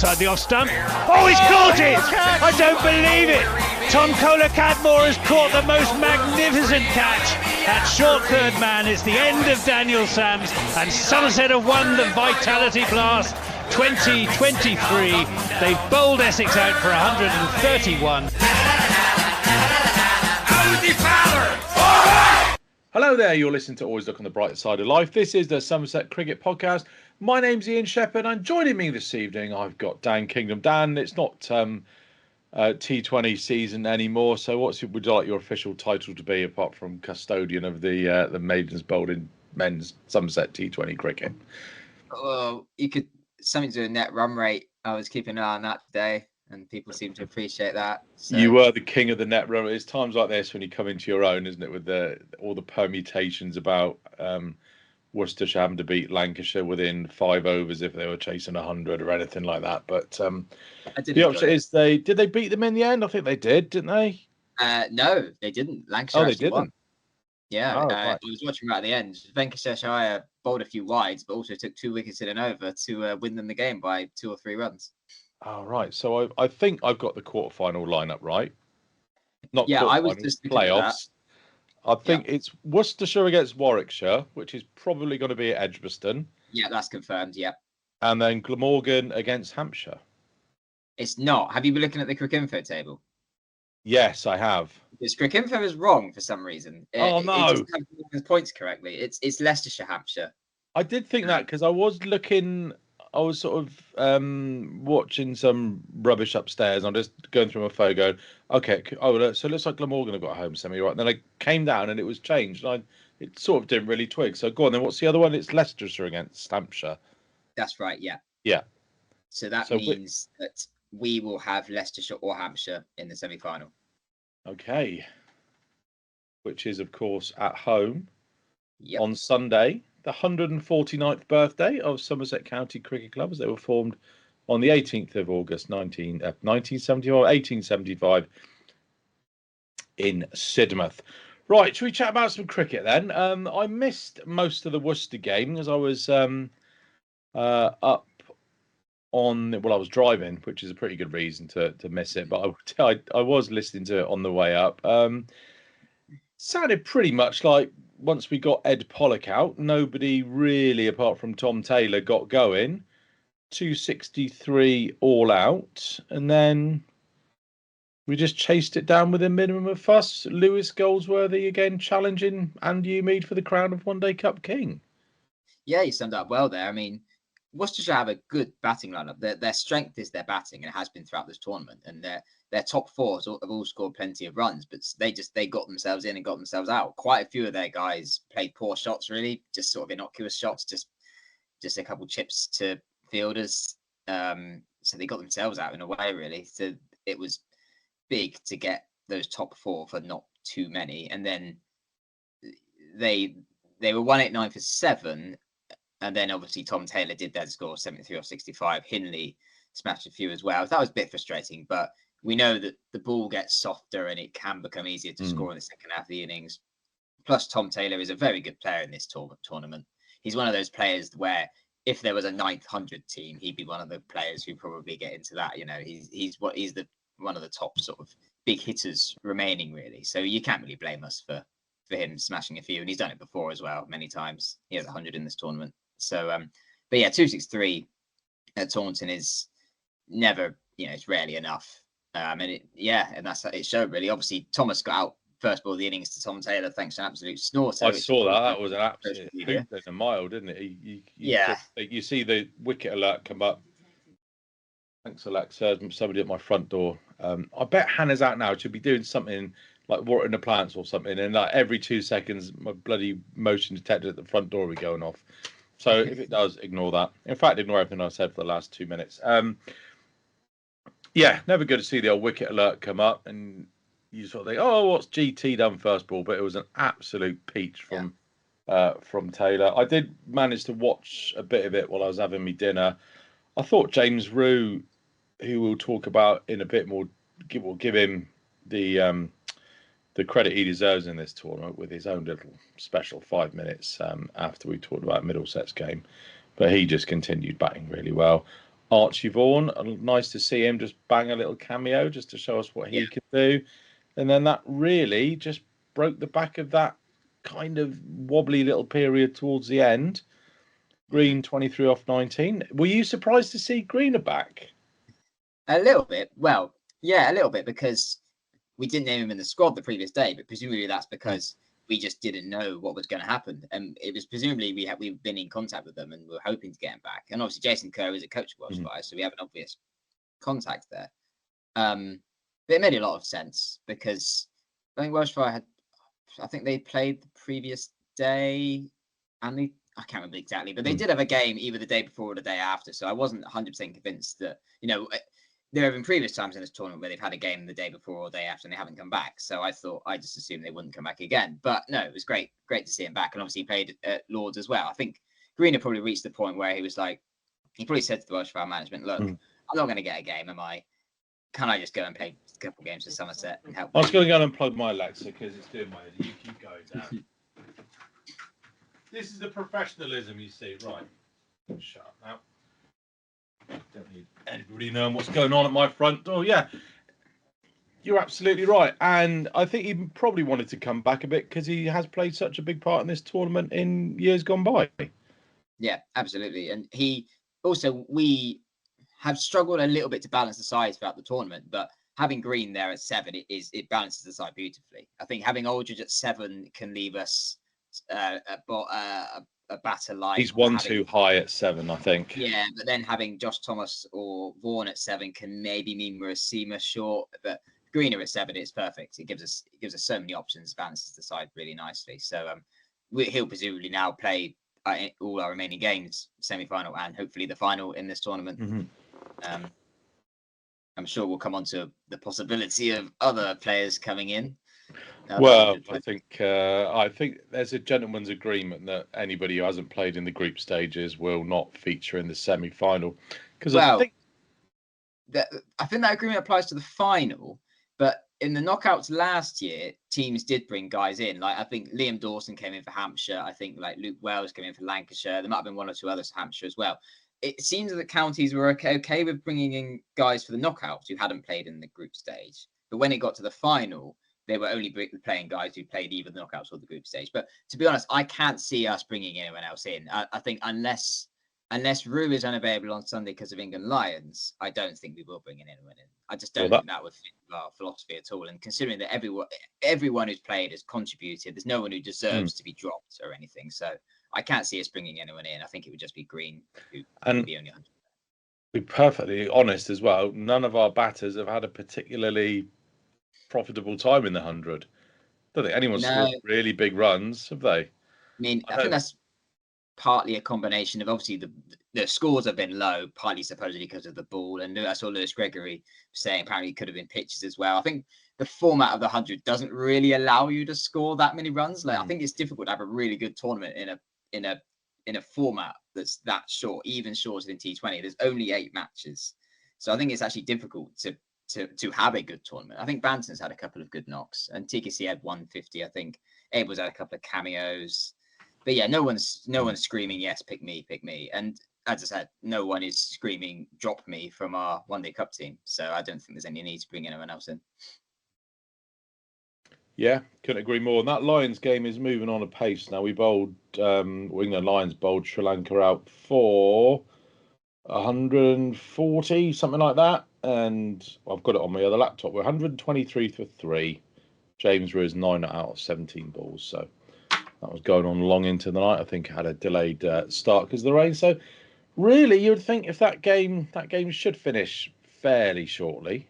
inside the off stump. Oh, he's caught it! I don't believe it! Tom Kohler-Cadmore has caught the most magnificent catch. At short third man, it's the end of Daniel Sams, and Somerset have won the Vitality Blast 2023. They've bowled Essex out for 131. Hello there, you're listening to Always Look on the Bright Side of Life. This is the Somerset Cricket Podcast. My name's Ian Shepherd, and joining me this evening, I've got Dan Kingdom. Dan, it's not T20 season anymore, so would you like your official title to be, apart from custodian of the Maidens Bowling Men's Somerset T20 cricket? Well, you could something to do with net run rate. I was keeping an eye on that today, and people seem to appreciate that. So. You were the king of the net run. It's times like this when you come into your own, isn't it? With all the permutations about Worcestershire having to beat Lancashire within 5 overs if they were chasing 100 or anything like that. But the opposite is did they beat them in the end? I think they did, didn't they? No, they didn't. Lancashire. Oh, they didn't. Won. Yeah, right. I was watching right at the end. Venkatesh bowled a few wides, but also took 2 wickets in an over to win them the game by 2 or 3 runs. Oh, right. So I think I've got the quarterfinal lineup right. Not I was just playoffs. I think it's Worcestershire against Warwickshire, which is probably going to be at Edgbaston. Yeah, that's confirmed. Yeah. And then Glamorgan against Hampshire. It's not. Have you been looking at the Cricinfo table? Yes, I have. Because Cricinfo is wrong for some reason. No! It doesn't have the points correctly. It's Leicestershire, Hampshire. I did think that because I was looking. I was sort of watching some rubbish upstairs. I'm just going through my phone going, okay, so it looks like Glamorgan have got a home semi, right? And then I came down and it was changed. And it sort of didn't really twig. So go on then, what's the other one? It's Leicestershire against Hampshire. That's right, yeah. Yeah. So that means that we will have Leicestershire or Hampshire in the semi-final. Okay. Which is, of course, at home on Sunday. The 149th birthday of Somerset County Cricket Club, as they were formed on the 18th of August 1875 in Sidmouth. Right, should we chat about some cricket then? I missed most of the Worcester game as I was up on. Well, I was driving, which is a pretty good reason to miss it. But I was listening to it on the way up. Sounded pretty much like. Once we got Ed Pollock out, nobody really, apart from Tom Taylor, got going. 263 all out. And then we just chased it down with a minimum of fuss. Lewis Goldsworthy again challenging Andy Umeed for the crown of One Day Cup King. Yeah, you summed up well there. I mean, Worcestershire have a good batting lineup. Their strength is their batting, and it has been throughout this tournament. And their top fours have all scored plenty of runs, but they got themselves in and got themselves out. Quite a few of their guys played poor shots, really, just sort of innocuous shots, just a couple chips to fielders. So they got themselves out in a way, really. So it was big to get those top 4 for not too many. And then they were 189 for 7. And then obviously Tom Taylor did that score 73 off 65. Hindley smashed a few as well. That was a bit frustrating, but we know that the ball gets softer and it can become easier to score in the second half of the innings. Plus, Tom Taylor is a very good player in this tournament. He's one of those players where if there was a 900 team, he'd be one of the players who probably get into that. You know, he's one of the top sort of big hitters remaining, really. So you can't really blame us for him smashing a few, and he's done it before as well many times. He has 100 in this tournament. So, but yeah, 263 at Taunton is never, it's rarely enough. And it showed really. Obviously, Thomas got out first ball of the innings to Tom Taylor thanks to an absolute snorter. I saw that. That was an absolute hoop in a mile, didn't it? You see the wicket alert come up. Thanks, Alexa. Somebody at my front door. I bet Hannah's out now. She'll be doing something like watering the plants or something. And like every 2 seconds, my bloody motion detector at the front door will be going off. So if it does, ignore that. In fact, ignore everything I said for the last 2 minutes. Yeah, never good to see the old wicket alert come up, and you sort of think, "Oh, what's GT done first ball?" But it was an absolute peach from Taylor. I did manage to watch a bit of it while I was having my dinner. I thought James Rue, who we'll talk about in a bit more, give him the credit he deserves in this tournament with his own little special 5 minutes after we talked about Middlesex game. But he just continued batting really well. Archie Vaughan. Nice to see him just bang a little cameo just to show us what he could do. And then that really just broke the back of that kind of wobbly little period towards the end. Green 23 off 19. Were you surprised to see Greener back? A little bit. Well, yeah, a little bit, because we didn't name him in the squad the previous day, but presumably that's because we just didn't know what was going to happen. And it was presumably we've been in contact with them and we're hoping to get him back. And obviously Jason Kerr is a coach of Welsh Fire, so we have an obvious contact there. But it made a lot of sense because I think Welsh Fire I think they played the previous day, and I can't remember exactly, but they did have a game either the day before or the day after. So I wasn't 100% convinced that, there have been previous times in this tournament where they've had a game the day before or the day after and they haven't come back. So I just assumed they wouldn't come back again. But no, it was great to see him back. And obviously he played at Lords as well. I think Greener probably reached the point where he was like, he probably said to the Welsh Fire management, look, I'm not going to get a game, am I? Can I just go and play a couple games for Somerset and help? I was going to go and unplug my Alexa because it's doing my head. You keep going, Dan. This is the professionalism you see, right? Shut up now. Don't need anybody knowing what's going on at my front door. Yeah, you're absolutely right. And I think he probably wanted to come back a bit because he has played such a big part in this tournament in years gone by. Yeah, absolutely. And we have struggled a little bit to balance the sides throughout the tournament, but having Green there at 7, it balances the side beautifully. I think having Aldridge at 7 can leave us a batter line. He's one too high at 7, I think. Yeah, but then having Josh Thomas or Vaughan at 7 can maybe mean we're a seamer short. But Greener at 7 is perfect. It gives us so many options, balances the side really nicely. So he'll presumably now play all our remaining games, semi-final and hopefully the final in this tournament. I'm sure we'll come on to the possibility of other players coming in. Well, I think there's a gentleman's agreement that anybody who hasn't played in the group stages will not feature in the semi-final. Because I think that agreement applies to the final, but in the knockouts last year, teams did bring guys in. Like I think Liam Dawson came in for Hampshire. I think like Luke Wells came in for Lancashire. There might have been one or two others for Hampshire as well. It seems that the counties were okay with bringing in guys for the knockouts who hadn't played in the group stage. But when it got to the final, they were only playing guys who played either the knockouts or the group stage. But to be honest, I can't see us bringing anyone else in. I think unless Rue is unavailable on Sunday because of England Lions, I don't think we will bring anyone in. I just don't think that would fit our philosophy at all. And considering that everyone who's played has contributed, there's no one who deserves to be dropped or anything. So I can't see us bringing anyone in. I think it would just be Green who would be only 100. Be perfectly honest as well, none of our batters have had a particularly profitable time in the 100. I don't think anyone's scored really big runs, have they? I mean, I think that's partly a combination of obviously the scores have been low, partly supposedly because of the ball. And I saw Lewis Gregory saying apparently it could have been pitches as well. I think the format of the 100 doesn't really allow you to score that many runs. Like I think it's difficult to have a really good tournament in a format that's that short, even shorter than T20. There's only 8 matches, so I think it's actually difficult to have a good tournament. I think Banton's had a couple of good knocks, and TKC had 150. I think Abel's had a couple of cameos, but yeah, no one's screaming yes, pick me. And as I said, no one is screaming drop me from our One Day Cup team. So I don't think there's any need to bring anyone else in. Yeah, couldn't agree more. And that Lions game is moving on apace now. We bowled, England Lions bowled Sri Lanka out for 140, something like that. And I've got it on my other laptop. We're 123 for 3. James Rue is 9 out of 17 balls. So that was going on long into the night. I think it had a delayed start because of the rain. So really, you would think if that game should finish fairly shortly.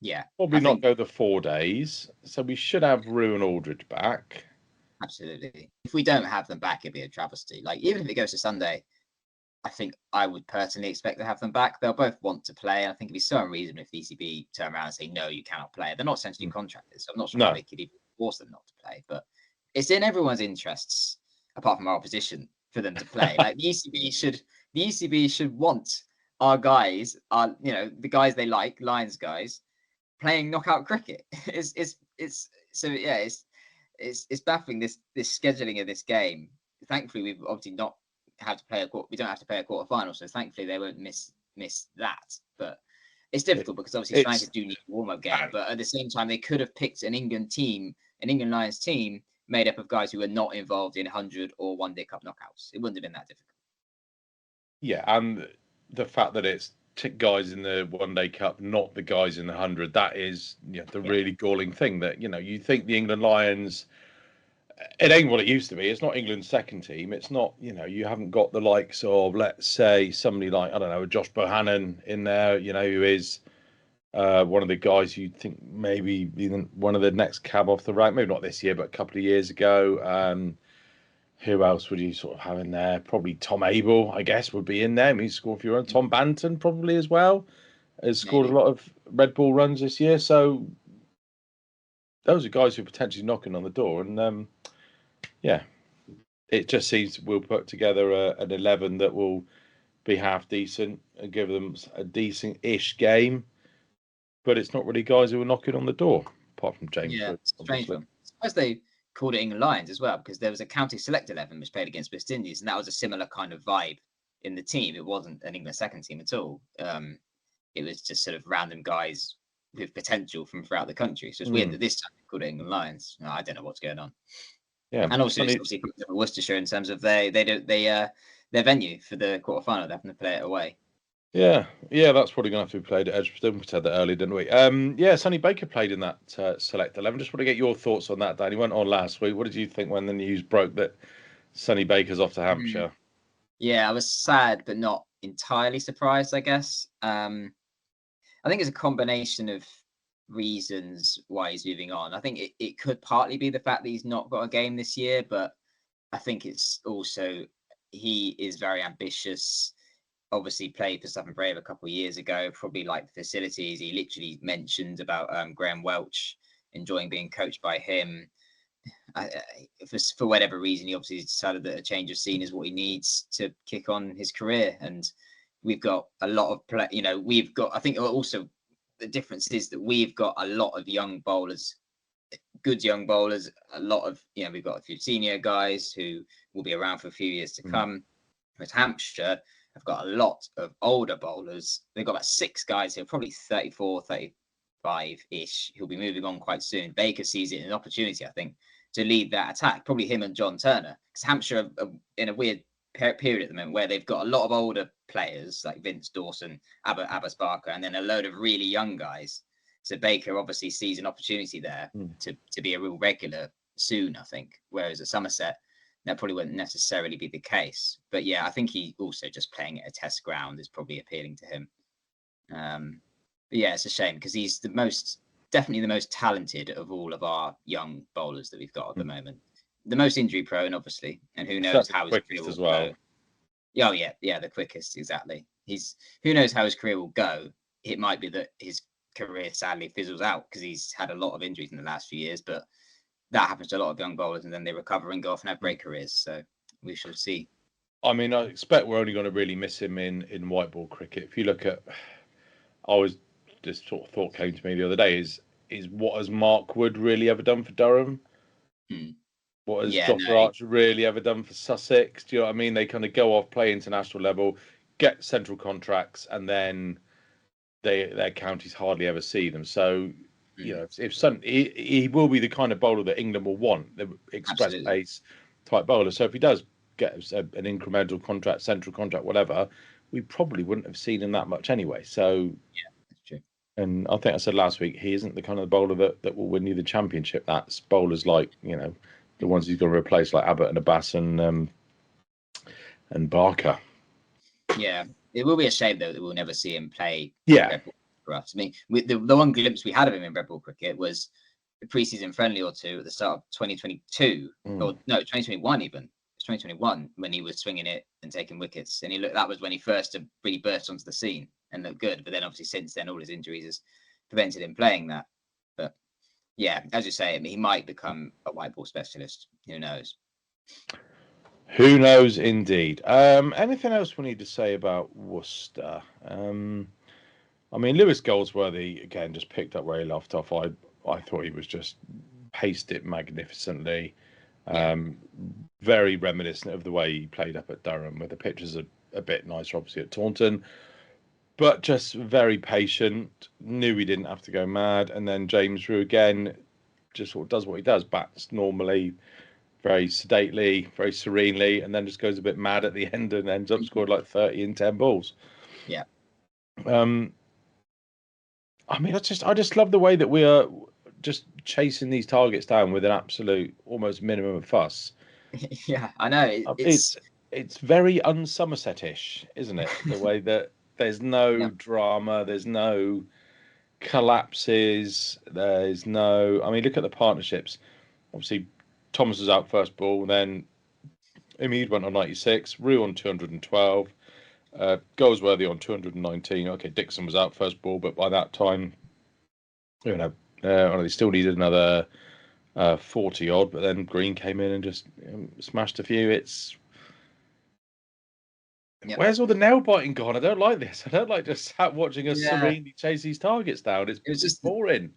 Yeah, probably not go the 4 days. So we should have Rue and Aldridge back. Absolutely. If we don't have them back, it'd be a travesty. Like even if it goes to Sunday, I think I would personally expect to have them back. They'll both want to play. I think it'd be so unreasonable if the ECB turn around and say, no, you cannot play. They're not essentially contractors. So I'm not sure how they could even force them not to play. But it's in everyone's interests, apart from our opposition, for them to play. Like the ECB should want our guys, the guys they like, Lions guys, playing knockout cricket. It's baffling this scheduling of this game. Thankfully, we've obviously not have to play we don't have to play a quarter final, so thankfully they won't miss miss that. But it's difficult because obviously United do need a warm-up game. But at the same time, they could have picked an England Lions team made up of guys who were not involved in 100 or One Day Cup knockouts. It wouldn't have been that difficult. Yeah, and the fact that it's guys in the One Day Cup, not the guys in the 100, that is the really galling thing. That you think the England Lions, it ain't what it used to be. It's not England's second team. It's not, you haven't got the likes of, let's say, somebody like, I don't know, Josh Bohannon in there, who is one of the guys you'd think maybe even one of the next cab off the rank, maybe not this year, but a couple of years ago. Who else would you sort of have in there? Probably Tom Abel, I guess, would be in there. I mean, he's scored a few runs. Tom Banton probably as well has scored a lot of red ball runs this year. So those are guys who are potentially knocking on the door. And it just seems we'll put together an 11 that will be half decent and give them a decent-ish game. But it's not really guys who are knocking on the door, apart from James. Yeah, strange one. I suppose they called it England Lions as well, because there was a county select 11 which played against West Indies, and that was a similar kind of vibe in the team. It wasn't an England second team at all. It was just sort of random guys with potential from throughout the country. So it's weird that this time they called it England Lions. I don't know what's going on. Yeah, and also it's obviously Worcestershire in terms of their venue for the quarterfinal. They're having to play it away. Yeah, that's probably going to have to be played at Edgbaston. We said that earlier, didn't we? Sonny Baker played in that select 11. Just want to get your thoughts on that, Dan. He went on last week. What did you think when the news broke that Sonny Baker's off to Hampshire? Yeah, I was sad, but not entirely surprised, I guess. I think it's a combination of reasons why he's moving on. I think it could partly be the fact that he's not got a game this year, but I think it's also he is very ambitious. Obviously played for Southern Brave a couple of years ago, probably like the facilities. He literally mentioned about Graham Welch, enjoying being coached by him. For whatever reason, he obviously decided that a change of scene is what he needs to kick on his career. And we've got a lot of I think also the difference is that we've got a lot of young bowlers, good young bowlers, a lot of, we've got a few senior guys who will be around for a few years to come. Whereas Hampshire have got a lot of older bowlers. They've got about 6 guys who are probably 34, 35-ish, who'll be moving on quite soon. Baker sees it as an opportunity, I think, to lead that attack. Probably him and John Turner. Because Hampshire are in a weird period at the moment where they've got a lot of older players like Vince Dawson, Abbas Barker, and then a load of really young guys. So Baker obviously sees an opportunity there to be a real regular soon, I think. Whereas at Somerset, that probably wouldn't necessarily be the case. But yeah, I think he also just playing at a test ground is probably appealing to him. But yeah, it's a shame because he's definitely the most talented of all of our young bowlers that we've got at the moment. The most injury prone, obviously, and who knows how his career will as well. Go. Oh yeah, the quickest, exactly. Who knows how his career will go. It might be that his career sadly fizzles out because he's had a lot of injuries in the last few years, but that happens to a lot of young bowlers, and then they recover and go off and have great careers. So we shall see. I mean, I expect we're only going to really miss him in white ball cricket. If you look at, this sort of thought came to me the other day is what has Mark Wood really ever done for Durham? What has Dr. Archer really ever done for Sussex? Do you know what I mean? They kind of go off, play international level, get central contracts, and then their counties hardly ever see them. So, he will be the kind of bowler that England will want, the express pace type bowler. So if he does get an incremental contract, central contract, whatever, we probably wouldn't have seen him that much anyway. So yeah, that's true. And I think I said last week, he isn't the kind of bowler that will win you the championship. That's bowlers like, the ones he's going to replace, like Abbott and Abbas and Barker. Yeah, it will be a shame though that we'll never see him play. Yeah. For us. I mean, the one glimpse we had of him in red ball cricket was the preseason friendly or two at the start of 2022, or no, 2021 even. It's 2021 when he was swinging it and taking wickets, and that was when he first really burst onto the scene and looked good. But then obviously since then, all his injuries has prevented him playing that. But yeah, as you say, I mean, he might become a white ball specialist. Who knows? Who knows, indeed. Anything else we need to say about Worcester? I mean, Lewis Goldsworthy, again, just picked up where he left off. I thought he was just paced it magnificently. Very reminiscent of the way he played up at Durham, where the pitches are a bit nicer, obviously, at Taunton. but just very patient. Knew he didn't have to go mad, and then James Rew again just sort of does what he does. Bats normally very sedately, very serenely, and then just goes a bit mad at the end and ends up scoring like 30 in 10 balls. Yeah. I mean, I just love the way that we are just chasing these targets down with an absolute almost minimum of fuss. Yeah, I know. It's very un-Somerset-ish, isn't it? The way that there's no drama, there's no collapses, there's no. I mean, look at the partnerships. Obviously, Thomas was out first ball, then Imid went on 96, Rue on 212, Goldsworthy on 219. Okay, Dixon was out first ball, but by that time, they still needed another 40 odd, but then Green came in and just smashed a few. Where's all the nail biting gone? I don't like this. I don't like just sat watching us serenely chase these targets down. It's just boring.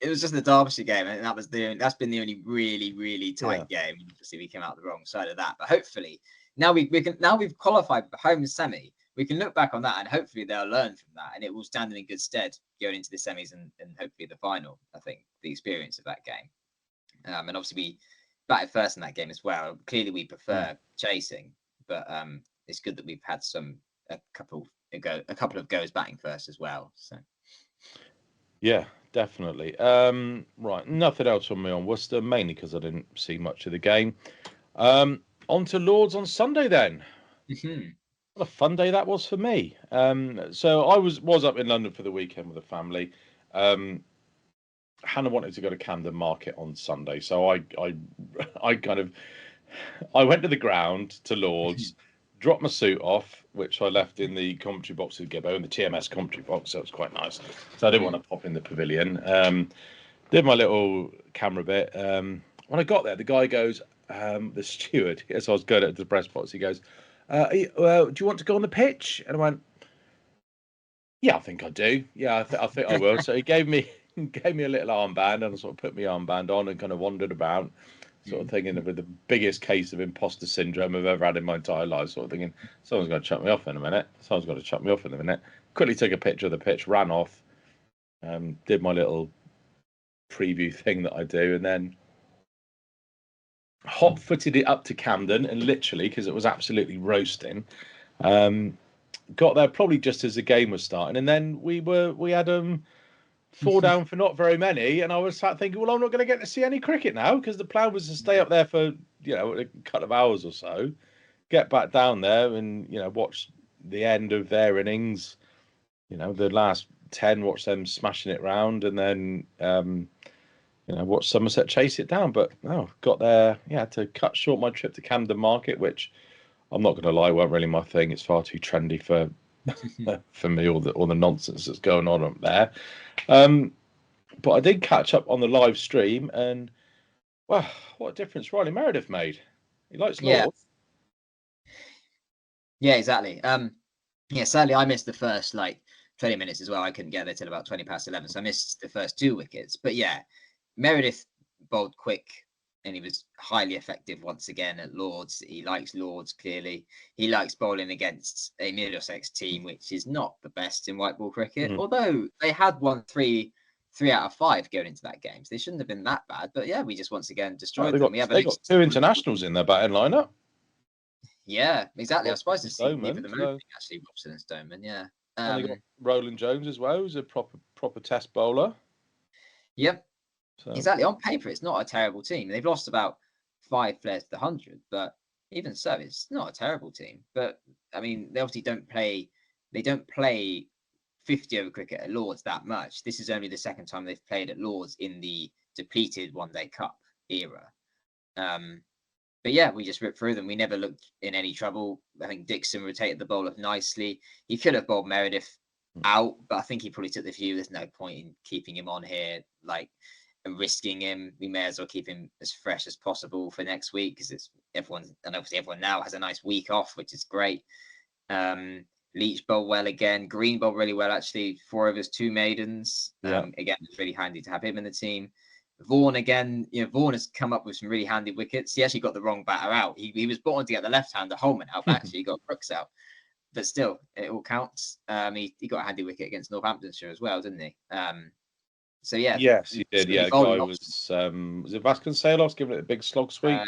It was just the Derbyshire game, and that's been the only really tight game. Obviously, we came out the wrong side of that, but hopefully now we've qualified for the home semi. We can look back on that, and hopefully they'll learn from that, and it will stand in good stead going into the semis and hopefully the final. I think the experience of that game, and obviously we batted first in that game as well. Clearly, we prefer chasing, but it's good that we've had a couple of goes batting first as well. So yeah. Definitely. Right, nothing else from me on Worcester, mainly because I didn't see much of the game. On to Lords on Sunday then. What a fun day that was for me. So I was up in London for the weekend with the family. Hannah wanted to go to Camden Market on Sunday, so I went to the ground to Lords. Dropped my suit off, which I left in the commentary box with Gibbo, in the TMS commentary box, so it was quite nice. So I didn't want to pop in the pavilion. Did my little camera bit. When I got there, the guy goes, the steward, as I was going to the press box, he goes, do you want to go on the pitch? And I went, yeah, I think I do. Yeah, I think I will. So he gave me a little armband, and I sort of put my armband on and kind of wandered about. Sort of thinking with the biggest case of imposter syndrome I've ever had in my entire life. Sort of thinking, someone's going to chuck me off in a minute. Quickly took a picture of the pitch, ran off, did my little preview thing that I do, and then hot-footed it up to Camden, and literally, because it was absolutely roasting, got there probably just as the game was starting, and then we had 4 down for not very many, and I was sat thinking, well, I'm not going to get to see any cricket now, because the plan was to stay up there for a couple of hours or so, get back down there and watch the end of their innings, the last 10, watch them smashing it round, and then watch Somerset chase it down. But got there, had to cut short my trip to Camden Market, which I'm not going to lie, weren't really my thing. It's far too trendy for me, all the nonsense that's going on up there. But I did catch up on the live stream, and wow, what a difference Riley Meredith made. He likes Lords. Yeah, exactly. Sadly I missed the first 20 minutes as well. I couldn't get there till about 20 past 11, so I missed the first 2 wickets. But yeah, Meredith bowled quick, and he was highly effective once again at Lords. He likes Lords, clearly. He likes bowling against a Middlesex team, which is not the best in white ball cricket, although they had won 3 out of 5 going into that game. So they shouldn't have been that bad. But yeah, we just once again destroyed them. They got 2 internationals in their batting lineup. Yeah, exactly. I was surprised to see neither of them moving, actually, Robson and Stoneman, yeah. And they got Roland Jones as well, who's a proper test bowler. Yep. So. Exactly. On paper, it's not a terrible team. They've lost about 5 players to the 100, but even so, it's not a terrible team. But I mean, they obviously don't play 50 over cricket at Lords that much. This is only the second time they've played at Lords in the depleted One Day Cup era. But yeah, we just ripped through them. We never looked in any trouble. I think Dixon rotated the bowler nicely. He could have bowled Meredith out, but I think he probably took the view there's no point in keeping him on here, and risking him. We may as well keep him as fresh as possible for next week, because obviously everyone now has a nice week off, which is great. Leach bowled well again. Green bowled really well, actually. 4 of his 2 maidens. Again, it's really handy to have him in the team. Vaughan again, Vaughan has come up with some really handy wickets. He actually got the wrong batter out. He was brought on to get the left-hander Holman out, but actually he got Crooks out. but still, it all counts. He got a handy wicket against Northamptonshire as well, didn't he? So yeah. Yes, he did. Yeah, the guy bowling was it Vasconcelos giving it a big slog sweep?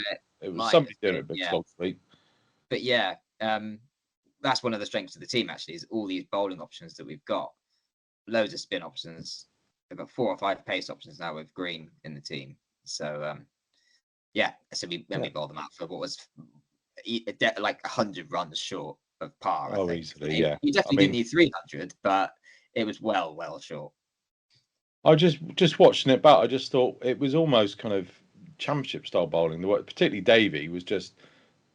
It was might somebody have doing been, it a big yeah. slog sweep. But yeah, that's one of the strengths of the team, actually, is all these bowling options that we've got. Loads of spin options. We've got 4 or 5 pace options now with Green in the team. So yeah, so we bowled them out for what was like 100 runs short of par. I think. Easily, yeah. You definitely didn't need 300, but it was well short. I just watching it back, I just thought it was almost kind of championship style bowling. Particularly Davey was just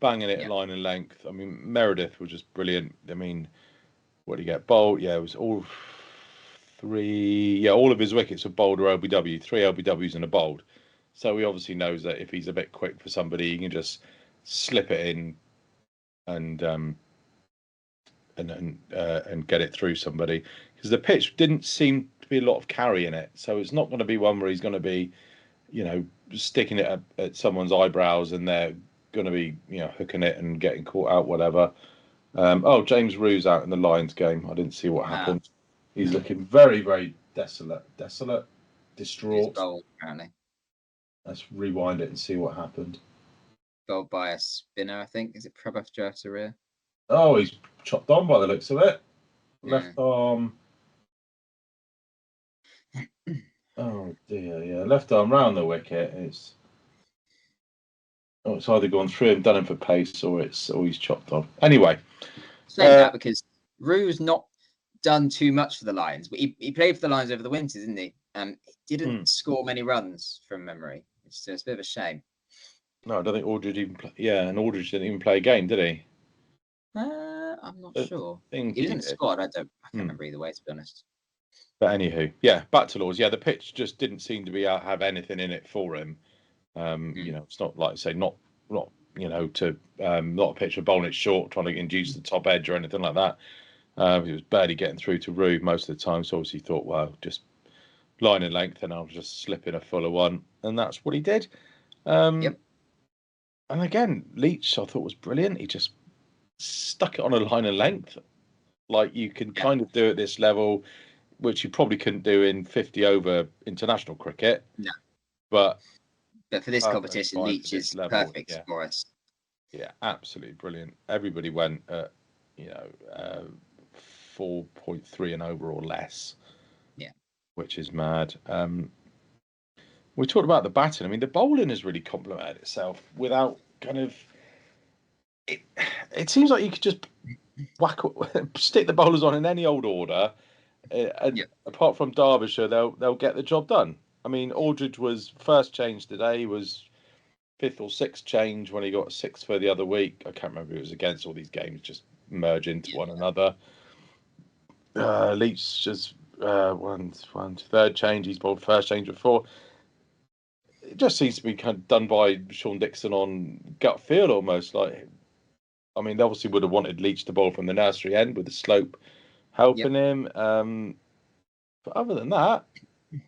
banging it line and length. I mean, Meredith was just brilliant. I mean, what did he get? Bowled, yeah, it was all 3. Yeah, all of his wickets were bowled or LBW, 3 LBWs and a bowled. So he obviously knows that if he's a bit quick for somebody, he can just slip it in and get it through somebody, because the pitch didn't seem to be a lot of carry in it, so it's not going to be one where he's going to be, sticking it at someone's eyebrows and they're going to be, hooking it and getting caught out, whatever. James Rue's out in the Lions game. I didn't see what happened. He's looking very, very desolate, distraught. Bowled, apparently. Let's rewind it and see what happened. Bowled by a spinner, I think. Is it Prabhav Jyotiria? Oh, he's chopped on by the looks of it. Left arm. Oh dear, yeah. Left arm round the wicket. It's either gone through him, done him for pace, or he's chopped on. Anyway. Saying that, because Rue's not done too much for the Lions, but he played for the Lions over the winter, didn't he? He didn't score many runs from memory. It's a bit of a shame. No, I don't think Aldridge even play. Yeah, and Aldridge didn't even play a game, did he? I'm not sure. He was in the did. squad. I can't remember either way, to be honest. But anywho, yeah, back to Lords. Yeah, the pitch just didn't seem to have anything in it for him. It's not like, say, not not a pitch for bowling it short, trying to induce the top edge or anything like that. He was barely getting through to Rue most of the time, so obviously thought, well, just line and length, and I'll just slip in a fuller one, and that's what he did. Yep. And again, Leach, I thought, was brilliant. He just stuck it on a line and length, like you can kind of do at this level, which you probably couldn't do in 50 over international cricket. No. But for this competition, Leach is perfect for us. Yeah, absolutely brilliant. Everybody went at 4.3 and over or less. Yeah, which is mad. We talked about the batting. I mean, the bowling has really complemented itself without kind of. It seems like you could just stick the bowlers on in any old order, and apart from Derbyshire, they'll get the job done. I mean, Aldridge was first change today. He was 5th or 6th change when he got 6th for the other week. I can't remember who it was against. All these games just merge into one another. Leach just third change. He's bowled first change before. It just seems to be kind of done by Sean Dixon on gut feel almost. Like, I mean, they obviously would have wanted Leach to bowl from the nursery end with the slope helping him. But other than that,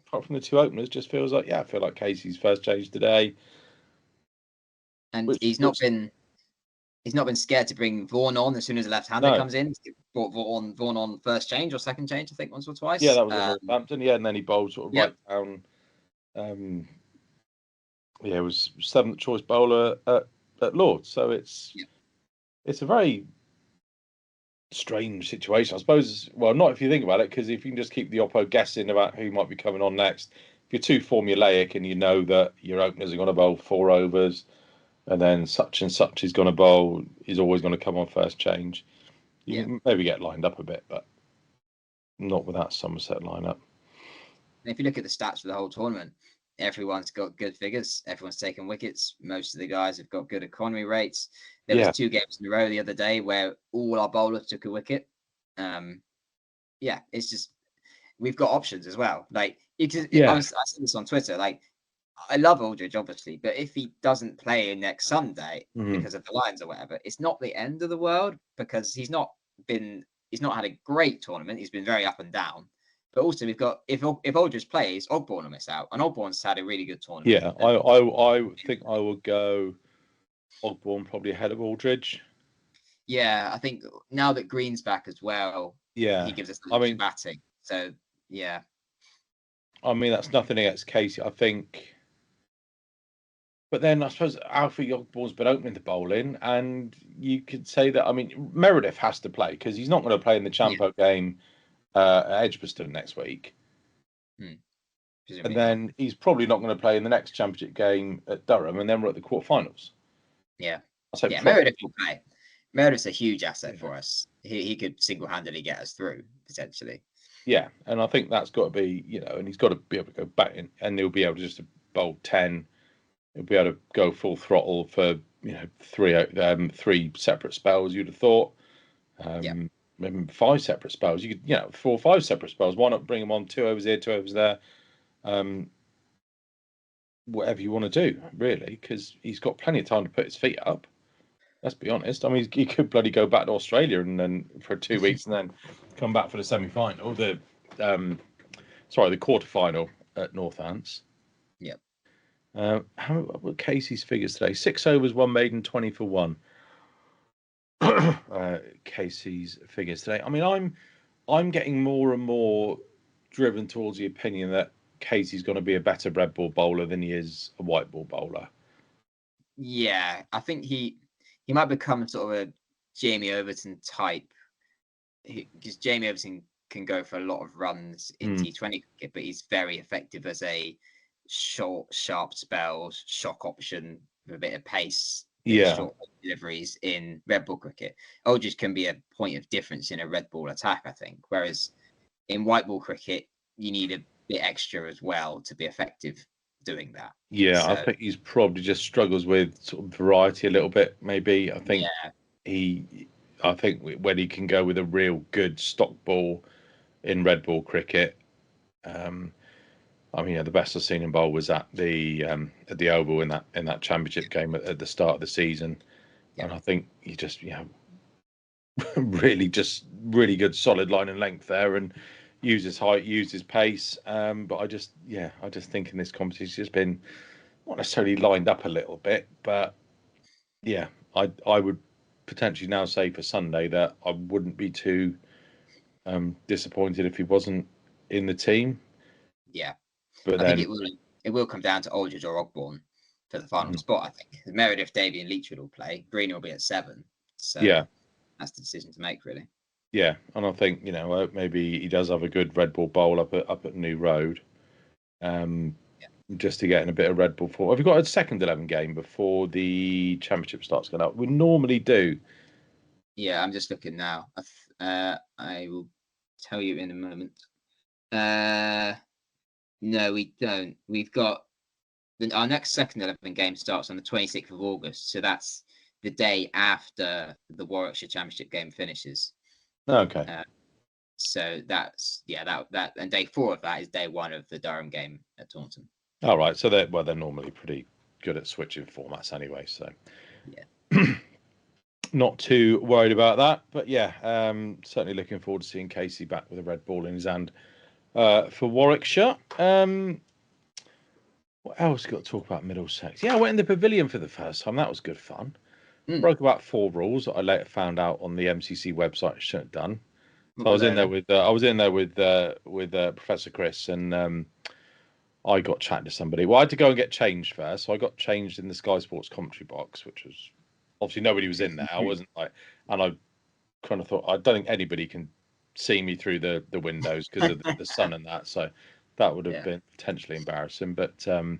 apart from the 2 openers, just feels like, I feel like Casey's first change today. And he's not been scared to bring Vaughan on as soon as a left-hander comes in. He brought Vaughan on first change or second change, I think, once or twice. Yeah, that was at Northampton. Yeah, and then he bowled sort of right down. It was 7th choice bowler at Lords. So it's a very strange situation, I suppose. Well, not if you think about it, because if you can just keep the oppo guessing about who might be coming on next, if you're too formulaic and you know that your openers are going to bowl 4 overs, and then such and such is going to bowl, he's always going to come on first change. You can maybe get lined up a bit, but not with that Somerset lineup. And if you look at the stats for the whole tournament, everyone's got good figures. Everyone's taken wickets. Most of the guys have got good economy rates. There was 2 games in a row the other day where all our bowlers took a wicket. It's just, we've got options as well. Like, I said this on Twitter, like, I love Aldridge, obviously, but if he doesn't play next Sunday because of the Lions or whatever, it's not the end of the world, because he's not had a great tournament. He's been very up and down. But also, we've got, if Aldridge plays, Ogborn will miss out, and Ogborn's had a really good tournament. Yeah, I think I will go Ogborn probably ahead of Aldridge. Yeah, I think now that Green's back as well, Yeah, he gives us I mean, batting. So yeah, that's nothing against Casey. I think. But then I suppose Alfie Ogborn's been opening the bowling, and you could say that. I mean, Meredith has to play because he's not going to play in the Champo game at Edgbaston next week, and presumably not. then he's probably not going to play in the next Championship game at Durham, and then we're at the quarterfinals. Yeah, So yeah, probably, Meredith will play. Meredith's a huge asset for us. He could single-handedly get us through potentially. yeah, and I think that's got to be, and he's got to be able to go back in, and he'll be able to just bowl 10. He'll be able to go full throttle for three separate spells. You'd have thought, maybe 5 separate spells. You could 4 or 5 separate spells. Why not bring him on 2 overs here, 2 overs there? Whatever you want to do, really, because he's got plenty of time to put his feet up. Let's be honest. I mean, he could bloody go back to Australia and then for 2 weeks and then come back for the semi-final, the quarter-final at Northants. Yep. How were Casey's figures today? 6 overs, 1 maiden, 20 for 1. Casey's figures today. I mean, I'm getting more and more driven towards the opinion that Casey's going to be a better red ball bowler than he is a white ball bowler. Yeah, I think he might become sort of a Jamie Overton type, because Jamie Overton can go for a lot of runs in T20 cricket, but he's very effective as a short, sharp spells, shock option with a bit of pace. Short deliveries in red ball cricket. Aldridge can be a point of difference in a red ball attack, I think. Whereas in white ball cricket, you need a bit extra as well to be effective doing that. Yeah, so, I think he's probably just struggles with sort of variety a little bit. Maybe I think when he can go with a real good stock ball in red ball cricket. I mean, the best I've seen him bowl was at the Oval in that championship game at the start of the season, and I think he just really good solid line and length there, and use his height, use his pace. But I just think in this competition he's just been not necessarily lined up a little bit, but I would potentially now say for Sunday that I wouldn't be too disappointed if he wasn't in the team. Yeah. But I think it will come down to Aldridge or Ogborn for the final spot. I think Meredith, Davey, and Leachwood will play. Green will be at 7. So that's the decision to make, really. Yeah, and I think maybe he does have a good red ball bowl up at New Road, just to get in a bit of red ball form. Have you got a second 11 game before the championship starts going up? We normally do. Yeah, I'm just looking now. I will tell you in a moment. No, we don't. We've got our next second 11 game starts on the 26th of August. So that's the day after the Warwickshire Championship game finishes. Okay. So that's that and day 4 of that is day 1 of the Durham game at Taunton. All right. So they're normally pretty good at switching formats anyway. So not too worried about that. But certainly looking forward to seeing Casey back with a red ball in his hand. For Warwickshire. What else got to talk about Middlesex? Yeah, I went in the Pavilion for the first time. That was good fun. Broke about 4 rules that I later found out on the MCC website I shouldn't have done. So I was in there with Professor Chris, and I got chatting to somebody. Well, I had to go and get changed first, so I got changed in the Sky Sports commentary box, which was obviously nobody was in there. I wasn't and I kind of thought I don't think anybody can see me through the windows because of the sun and that, so that would have been potentially embarrassing. But so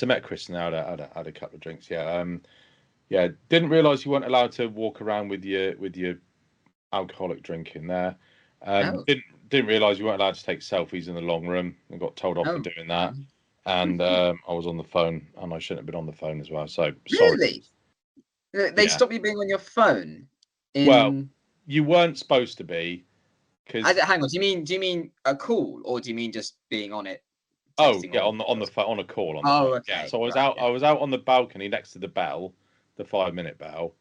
met Chris and had a couple of drinks. Didn't realise you weren't allowed to walk around with your alcoholic drink in there. Didn't realise you weren't allowed to take selfies in the long room. I got told off for doing that, and I was on the phone and I shouldn't have been on the phone as well. So sorry. Really, they stopped you being on your phone. Well, you weren't supposed to be. Hang on. Do you mean a call, or do you mean just being on it? Oh yeah, on the phone, on a call. On the phone. Okay. Yeah, so I was out on the balcony next to the bell, the 5-minute bell,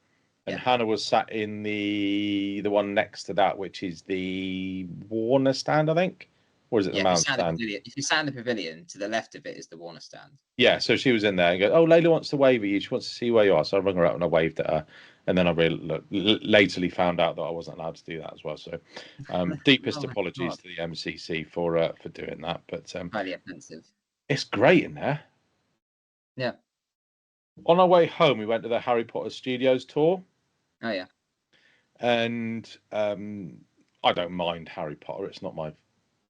and Hannah was sat in the one next to that, which is the Warner stand, I think. Or is it the Mount stand? If you sat in the Pavilion, to the left of it is the Warner stand. Yeah, so she was in there and goes, "Oh, Layla wants to wave at you. She wants to see where you are." So I rung her up and I waved at her, And then I latterly found out that I wasn't allowed to do that as well. So, deepest Oh my apologies God. to the MCC for doing that. But Highly offensive. it's great in there. Yeah. On our way home, we went to the Harry Potter Studios tour, Oh yeah. and I don't mind Harry Potter. It's not my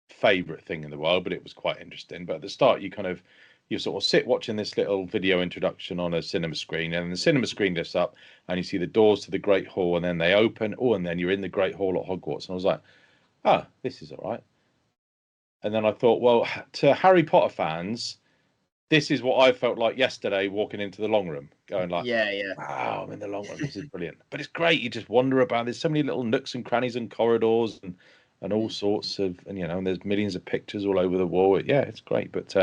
favorite thing in the world, but it was quite interesting. But at the start, you sort of sit watching this little video introduction on a cinema screen, and the cinema screen lifts up, and you see the doors to the Great Hall, and then they open. Oh, and then you're in the Great Hall at Hogwarts, and I was like, "Oh, this is all right." And then I thought, well, to Harry Potter fans, this is what I felt like yesterday walking into the long room, going like, Yeah, yeah. "Wow, I'm in the long room. This is brilliant." But it's great. You just wander about. There's so many little nooks and crannies and corridors and all sorts of, and and there's millions of pictures all over the wall. Yeah, it's great. But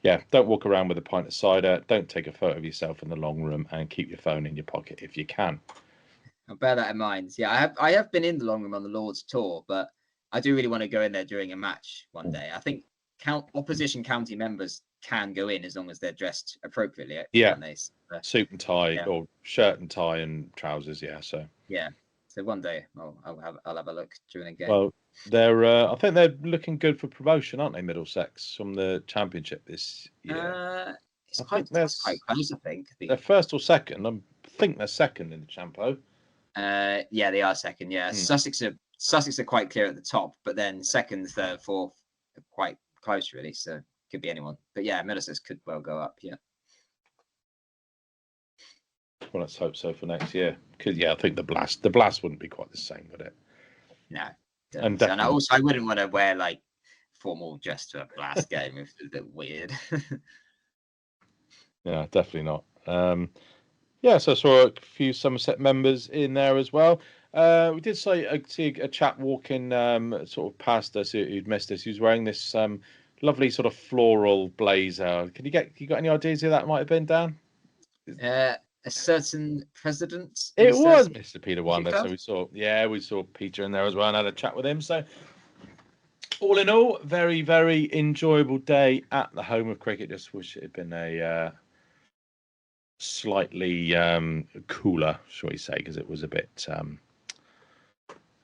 yeah, don't walk around with a pint of cider. Don't take a photo of yourself in the long room, and keep your phone in your pocket if you can. I'll bear that in mind. Yeah, I have been in the long room on the Lord's tour, but I do really want to go in there during a match one day. I think opposition county members can go in as long as they're dressed appropriately, Yeah, can't they? So, suit and tie, yeah, or shirt and tie and trousers. Yeah, so. yeah. So one day I'll have a look during a game. Well, I think they're looking good for promotion, aren't they, Middlesex, from the Championship this year? It's I quite think it's quite close. I think. they're first or second. I think they're second in the Champo. Yeah, they are second. Yeah, Sussex are quite clear at the top, but then second, third, fourth are quite close really. So could be anyone. But yeah, Middlesex could well go up. Yeah. Well, let's hope so for next year. Because I think the blast wouldn't be quite the same, would it? No. And And I wouldn't want to wear like formal dress to a blast game. It's a bit weird. Yeah, definitely not. Yeah, so I saw a few Somerset members in there as well. We did see a chap walking sort of past us who'd missed us. He was wearing this lovely sort of floral blazer. You got any ideas who that might have been, Dan? A certain president. It was Mr. Mr. Peter Wander. So we saw Peter in there as well and had a chat with him. So all in all, very, very enjoyable day at the home of cricket. Just wish it had been a slightly cooler, shall we say, because it was a bit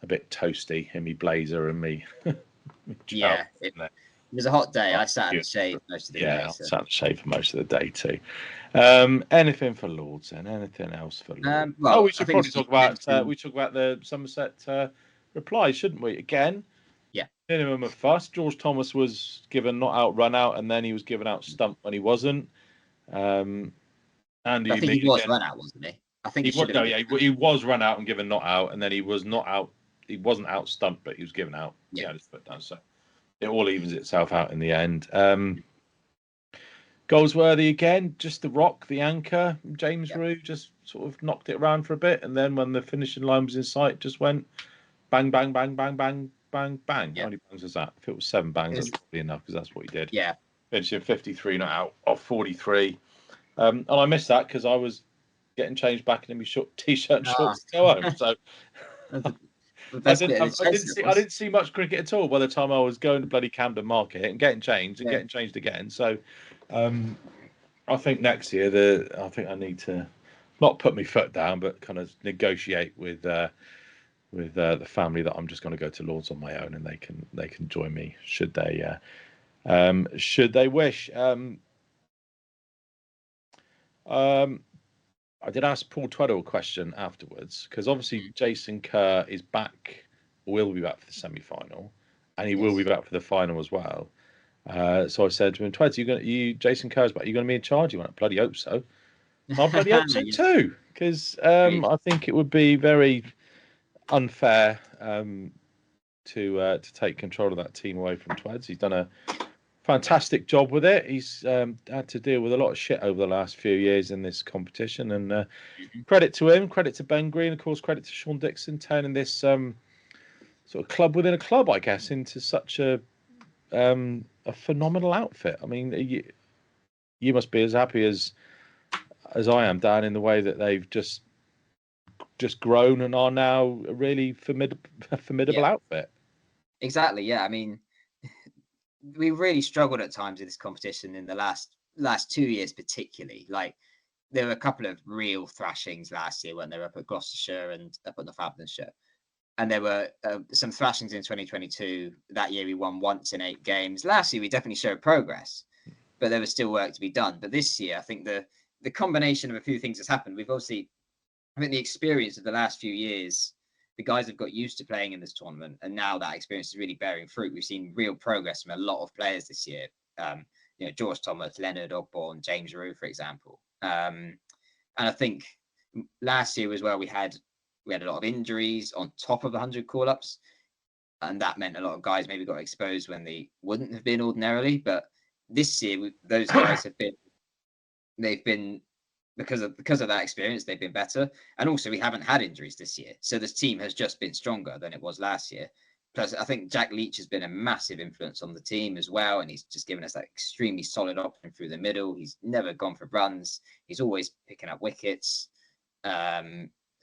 toasty in me blazer and me. Yeah, it was a hot day. I sat in the shade most of the day. Yeah, I sat in the shade for most of the day too. Anything for Lords and anything else for Lords? We should probably talk about the Somerset replies, shouldn't we? Again, yeah, minimum of fuss. George Thomas was given not out, run out, and then he was given out stump when he wasn't. I think he was run out, wasn't he? I think he was run out and given not out, and then he was not out. He wasn't out stumped, but he was given out. Yeah, he had his foot down, so it all evens itself out in the end. Goldsworthy again, just the rock, the anchor. James Rue just sort of knocked it around for a bit, and then when the finishing line was in sight, just went bang, bang, bang, bang, bang, bang, bang. Yeah. How many bangs was that? If it was 7 bangs, that's probably enough because that's what he did. Yeah, finishing 53 not out off 43. And I missed that because I was getting changed back in my short t-shirt and shorts to go home. So I didn't see much cricket at all by the time I was going to bloody Camden Market and getting changed again. So I think next year I think I need to not put my foot down, but kind of negotiate with the family that I'm just going to go to Lords on my own, and they can join me should they wish. I did ask Paul Tweddle a question afterwards because obviously Jason Kerr is back, will be back for the semi-final, and he will be back for the final as well. So I said to him, Tweds, Jason Kerr's back. You going to be in charge? You want to bloody hope so? I bloody hope so too, because I think it would be very unfair to take control of that team away from Tweds. He's done a fantastic job with it. He's had to deal with a lot of shit over the last few years in this competition, and credit to him, credit to Ben Green, of course, credit to Sean Dixon, turning this sort of club within a club, I guess, into such a phenomenal outfit. I mean, you must be as happy as I am, Dan, in the way that they've just grown and are now a really formidable outfit. Exactly. Yeah. I mean, we really struggled at times in this competition in the last 2 years, particularly. Like there were a couple of real thrashings last year when they were up at Gloucestershire and up at Northamptonshire. And there were some thrashings in 2022. That year we won once in 8 games. Last year we definitely showed progress, but there was still work to be done. But this year, I think the combination of a few things has happened. We've obviously, I think the experience of the last few years, the guys have got used to playing in this tournament, and now that experience is really bearing fruit. We've seen real progress from a lot of players this year. George Thomas, Leonard Ogborn, James Roux, for example. And I think last year as well, we had a lot of injuries on top of the 100 call-ups, and that meant a lot of guys maybe got exposed when they wouldn't have been ordinarily. But this year, those guys they've been because of that experience, they've been better. And also, we haven't had injuries this year, so this team has just been stronger than it was last year. Plus, I think Jack Leach has been a massive influence on the team as well, and he's just given us that extremely solid option through the middle. He's never gone for runs. He's always picking up wickets.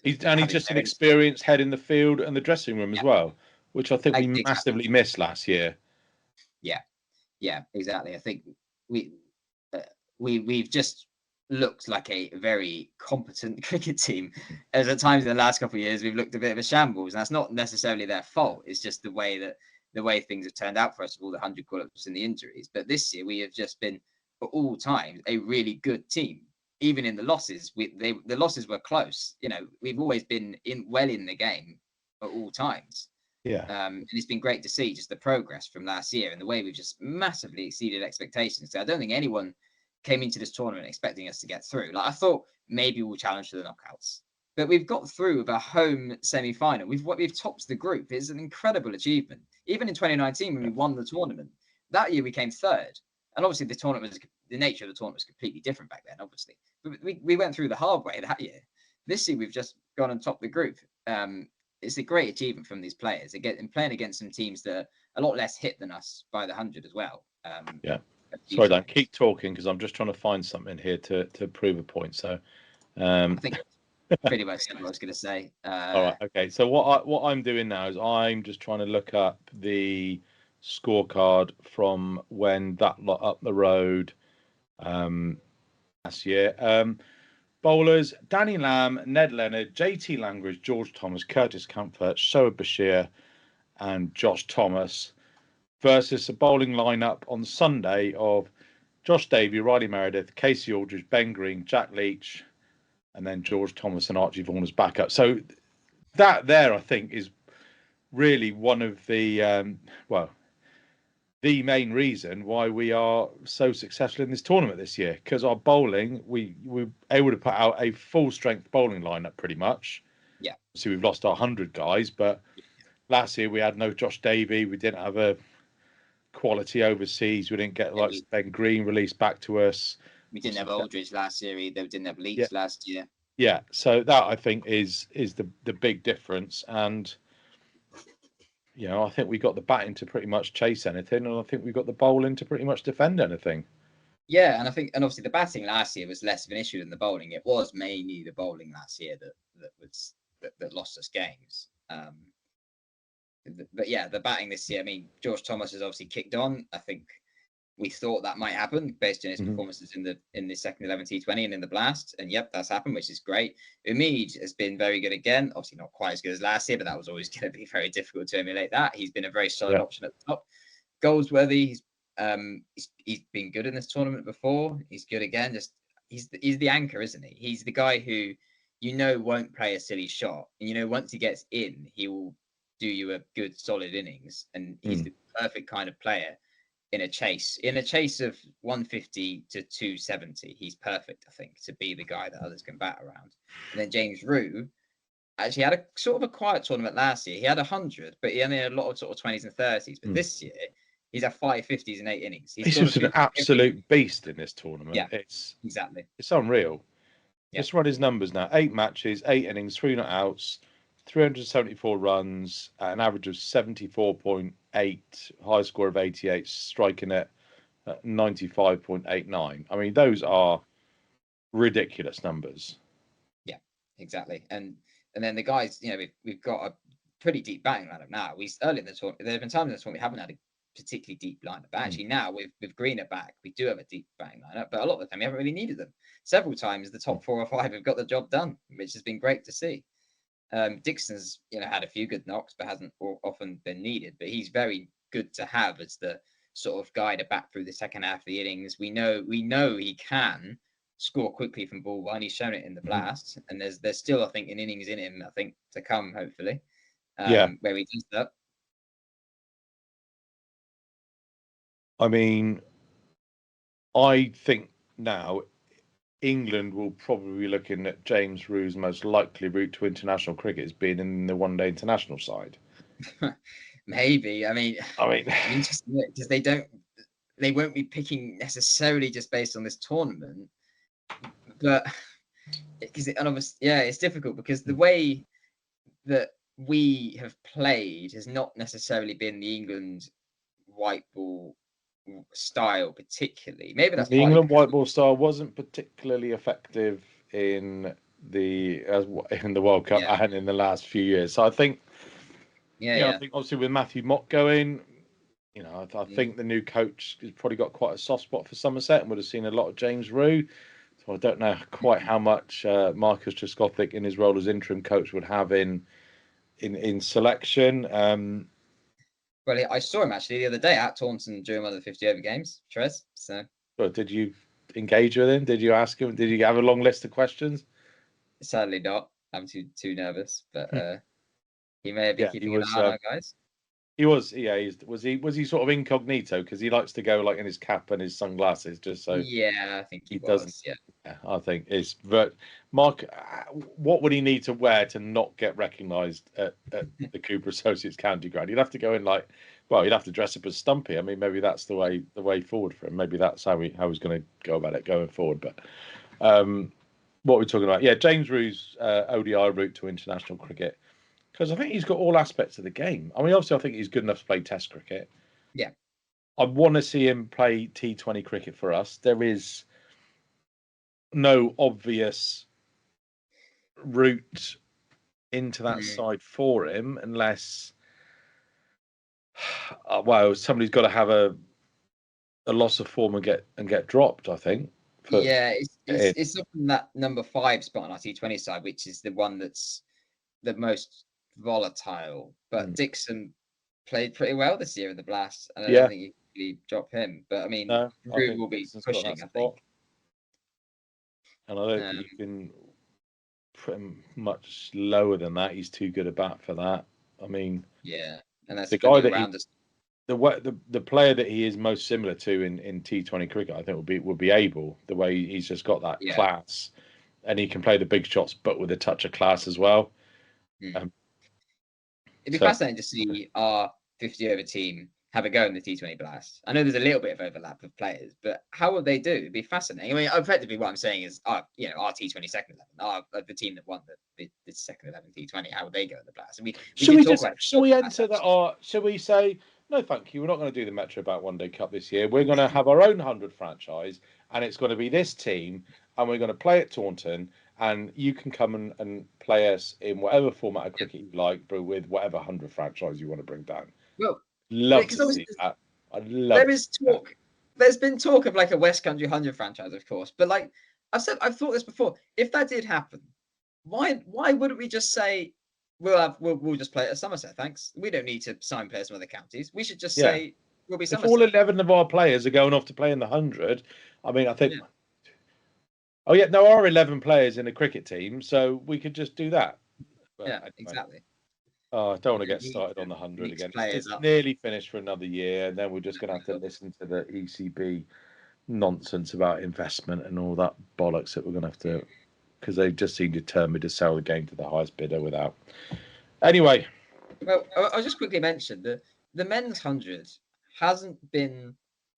He's just an experienced head in the field and the dressing room as well, which I think we massively missed last year. Yeah, exactly. I think we've just looked like a very competent cricket team. As at times in the last couple of years, we've looked a bit of a shambles. And that's not necessarily their fault. It's just the way things have turned out for us with all the 100 call-ups and the injuries. But this year, we have just been, for all times, a really good team. Even in the losses, the losses were close. We've always been well in the game at all times. Yeah. And it's been great to see just the progress from last year and the way we've just massively exceeded expectations. So I don't think anyone came into this tournament expecting us to get through. Like, I thought maybe we'll challenge for the knockouts, but we've got through with a home semi-final. We've topped the group. It's an incredible achievement. Even in 2019, when we won the tournament, that year we came third. And obviously the nature of the tournament was completely different back then, obviously. But we went through the hard way that year. This year, we've just gone and topped the group. It's a great achievement from these players. Again, playing against some teams that are a lot less hit than us by the 100 as well. Yeah. Sorry, Dan, keep talking because I'm just trying to find something here to prove a point. So I think pretty much what I was going to say. All right, okay. So what I'm doing now is I'm just trying to look up the scorecard from when that lot up the road last year. Bowlers: Danny Lamb, Ned Leonard, JT Langridge, George Thomas, Curtis Comfort, Shoaib Bashir, and Josh Thomas, versus a bowling lineup on Sunday of Josh Davey, Riley Meredith, Casey Aldridge, Ben Green, Jack Leach, and then George Thomas and Archie Vaughan as backup. So that there, I think, is really one of the the main reason why we are so successful in this tournament this year, because our bowling, we were able to put out a full strength bowling lineup pretty much. Yeah. So we've lost our 100 guys, but last year we had no Josh Davey. We didn't have a quality overseas. We didn't get Ben Green released back to us. We didn't have Aldridge last year either. We didn't have Leach last year. Yeah. So that, I think, is the big difference. And I think we got the batting to pretty much chase anything, and I think we got the bowling to pretty much defend anything. Yeah, and obviously the batting last year was less of an issue than the bowling. It was mainly the bowling last year that lost us games. But yeah, the batting this year. I mean, George Thomas has obviously kicked on. I think we thought that might happen based on his performances in the second 11 T20 and in the Blast, and yep, that's happened, which is great. Umid has been very good again. Obviously not quite as good as last year, but that was always going to be very difficult to emulate that. He's been a very solid option at the top. Goldsworthy, he's been good in this tournament before. He's good again. Just he's the anchor, isn't he? He's the guy who won't play a silly shot, and once he gets in, he will do you a good solid innings, and he's the perfect kind of player in a chase of 150 to 270. He's perfect, I think, to be the guy that others can bat around. And then James Roux actually had a sort of a quiet tournament last year. He had 100, but he only had a lot of sort of 20s and 30s. But this year, he's had 5 50s and 8 innings. He's just an absolute beast in this tournament. Yeah, exactly. It's unreal. Yeah. Let's run his numbers now. 8 matches, 8 innings, 3 not outs, 374 runs, at an average of 74.8, high score of 88, striking at 95.89. I mean, those are ridiculous numbers. Yeah, exactly. And then the guys, we've got a pretty deep batting lineup now. Early in the tournament, there have been times in the tournament we haven't had particularly deep lineup. But actually now with Greener back, we do have a deep batting lineup, but a lot of the time we haven't really needed them. Several times the top 4 or 5 have got the job done, which has been great to see. Dixon's had a few good knocks, but hasn't often been needed. But he's very good to have as the sort of guide back through the second half of the innings. We know he can score quickly from ball one. He's shown it in the Blast, and there's still, I think, an innings in him, I think, to come, hopefully. Where he does that. I mean, I think now England will probably be looking at James Rew's most likely route to international cricket as being in the one-day international side. Maybe. I mean, because they won't be picking necessarily just based on this tournament, but it's difficult because the way that we have played has not necessarily been the England white ball style particularly. Maybe that's the England white ball style wasn't particularly effective in the World Cup and in the last few years. So I think, I think obviously with Matthew Mott going, I think the new coach has probably got quite a soft spot for Somerset and would have seen a lot of James Rew. So I don't know quite how much Marcus Trescothick in his role as interim coach would have in selection. Well, I saw him actually the other day at Taunton during one of the 50 over games, Trez. So, did you engage with him? Did you ask him? Did you have a long list of questions? Sadly not. I'm too nervous, but he may have been keeping an eye on our guys. He was, was he sort of incognito because he likes to go like in his cap and his sunglasses just so. Yeah, I think he doesn't. Yeah, I think it's. But Mark, what would he need to wear to not get recognised at the Cooper Associates County Ground? He'd have to go in he'd have to dress up as Stumpy. I mean, maybe that's the way forward for him. Maybe that's how he's going to go about it going forward. But what we're talking about, James Rew's ODI route to international cricket. Because I think he's got all aspects of the game. I mean, obviously, I think he's good enough to play Test cricket. Yeah. I want to see him play T20 cricket for us. There is no obvious route into that side for him unless, somebody's got to have a loss of form and get dropped, I think. It's something that number 5 spot on our T20 side, which is the one that's the most volatile, but Dixon played pretty well this year in the Blast, and I don't think you really drop him. But I mean, Rew will be pushing, I think. And I don't think you can pretty much lower than that. He's too good a bat for that. I mean, and that's the guy that the player that he is most similar to in T20 cricket, I think would be Abel. The way he's just got that class, and he can play the big shots, but with a touch of class as well. It'd be fascinating to see our 50 over team have a go in the T20 Blast. I know there's a little bit of overlap of players, but how would they do? It'd be fascinating. I mean, effectively, what I'm saying is, our T20 second 11, the team that won the second 11 T20, how would they go in the Blast? And shall we enter that? Or shall we say, no, thank you, we're not going to do the Metrobat One Day Cup this year. We're going to have our own 100 franchise, and it's going to be this team, and we're going to play at Taunton. And you can come and play us in whatever format of cricket you like, but with whatever 100 franchise you want to bring down. Well, love to see that. I'd love. There is talk. There's been talk of like a West Country 100 franchise, of course. But like I've thought this before. If that did happen, why wouldn't we just say we'll just play it at Somerset? Thanks. We don't need to sign players from other counties. We should just say we'll be Somerset. If all 11 of our players are going off to play in the 100, I mean, I think. Yeah. Oh yeah, there are 11 players in a cricket team, so we could just do that. But, exactly. Oh, I don't want to get started on the 100 again. It's nearly finished for another year, and then we're just going to have to listen to the ECB nonsense about investment and all that bollocks that we're going to have to, because they just seem determined to sell the game to the highest bidder without. Anyway. Well, I'll just quickly mention that the men's 100 hasn't been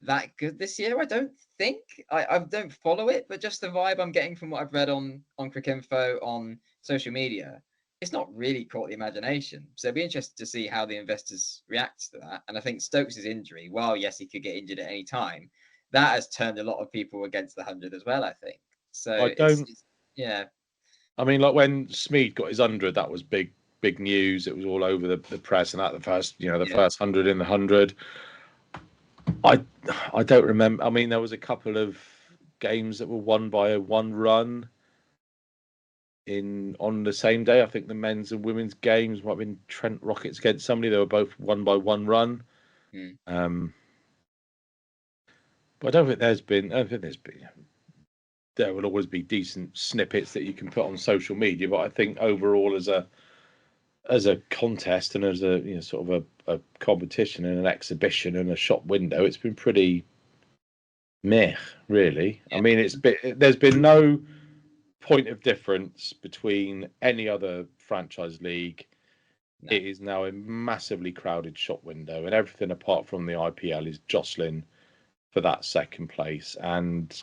that good this year. I don't think. I don't follow it, but just the vibe I'm getting from what I've read on Cricinfo on social media, it's not really caught the imagination. So it'd be interesting to see how the investors react to that. And I think Stokes' injury, while yes, he could get injured at any time, that has turned a lot of people against the 100 as well, I think. So I mean, like when Smead got his 100, that was big news. It was all over the press, and at the first, first 100 in the 100. I don't remember. I mean, there was a couple of games that were won by a one run on the same day. I think the men's and women's games might have been Trent Rockets against somebody. They were both won by one run. Mm. But I don't think there's been. I don't think there's been. There will always be decent snippets that you can put on social media, but I think overall, as a contest and as a sort of a competition and an exhibition and a shop window, it's been pretty meh, really. Yeah. I mean, there's been no point of difference between any other franchise league. No. It is now a massively crowded shop window, and everything apart from the IPL is jostling for that second place. And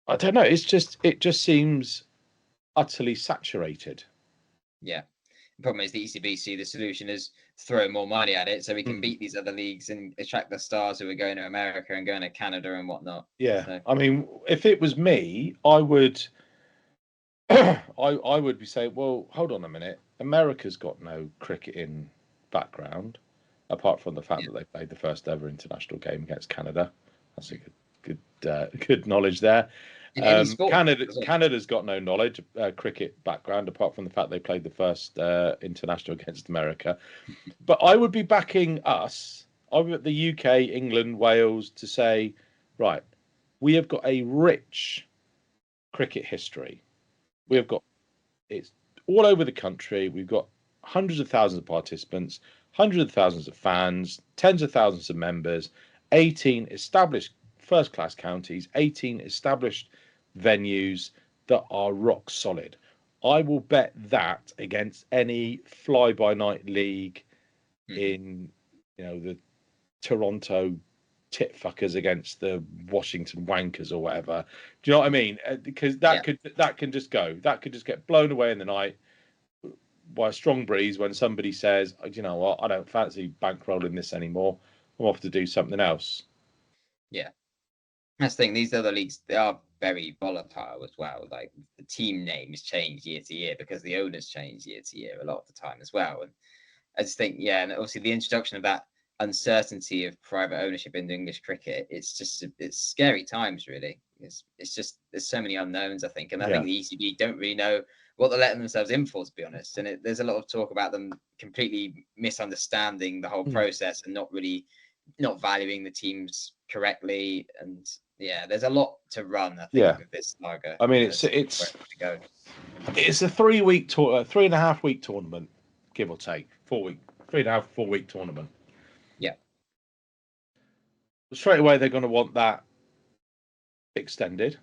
I don't know, it just seems utterly saturated. Yeah. The problem is the ECB see the solution is throw more money at it so we can beat these other leagues and attract the stars who are going to America and going to Canada and whatnot. Yeah. So, I mean, if it was me, I would I would be saying, well, hold on a minute. America's got no cricketing background, apart from the fact that they played the first ever international game against Canada. That's a good knowledge there. in any sport, Canada's got no knowledge cricket background, apart from the fact they played the first international against America. But I would be backing us, the UK, England, Wales, to say, right, we have got a rich cricket history. We have got it's all over the country. We've got hundreds of thousands of participants, hundreds of thousands of fans, tens of thousands of members, 18 established first-class counties, 18 established venues that are rock solid. I will bet that against any fly-by-night league in, the Toronto tit fuckers against the Washington wankers or whatever. Do you know what I mean? Because that can just go. That could just get blown away in the night by a strong breeze when somebody says, you know what, I don't fancy bankrolling this anymore. I'm off to do something else. Yeah. That's the thing. These other leagues, they are very volatile as well. Like the team names change year to year because the owners change year to year a lot of the time as well. And I just think, and obviously the introduction of that uncertainty of private ownership in English cricket, it's scary times, really. It's just there's so many unknowns, I think, and I think the ECB don't really know what they're letting themselves in for, to be honest. And there's a lot of talk about them completely misunderstanding the whole process and not valuing the teams correctly. And there's a lot to run, I think, with this saga. I mean, it's a 3-week tour, 3.5 week tournament, give or take, 4 week tournament. Yeah. Straight away, they're going to want that extended.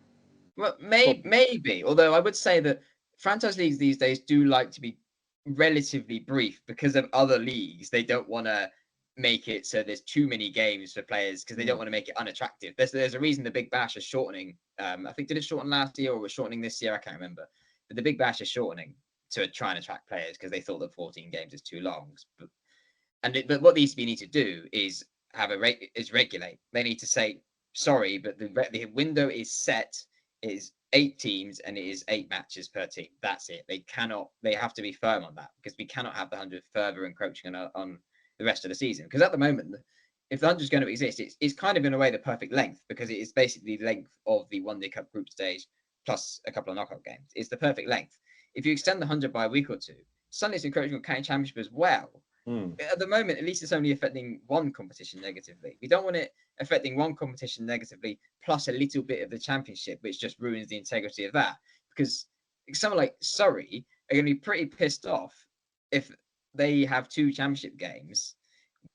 Well, maybe. Although I would say that franchise leagues these days do like to be relatively brief because of other leagues. They don't want to make it so there's too many games for players because they don't want to make it unattractive. There's a reason the Big Bash is shortening. I think did it shorten last year or was shortening this year? I can't remember. But the Big Bash is shortening to try and attract players because they thought that 14 games is too long. But what the ECB need to do is regulate. They need to say, sorry, but the window is set, is 8 teams and it is 8 matches per team. That's it. They have to be firm on that because we cannot have the 100 further encroaching on the rest of the season. Because at the moment, if the 100 is going to exist, it's kind of in a way the perfect length because it is basically the length of the One Day Cup group stage plus a couple of knockout games. It's the perfect length. If you extend the 100 by a week or two, suddenly it's encroaching on county championship as well. At the moment, at least it's only affecting one competition negatively. We don't want it affecting one competition negatively plus a little bit of the championship, which just ruins the integrity of that. Because someone like Surrey are going to be pretty pissed off if they have 2 championship games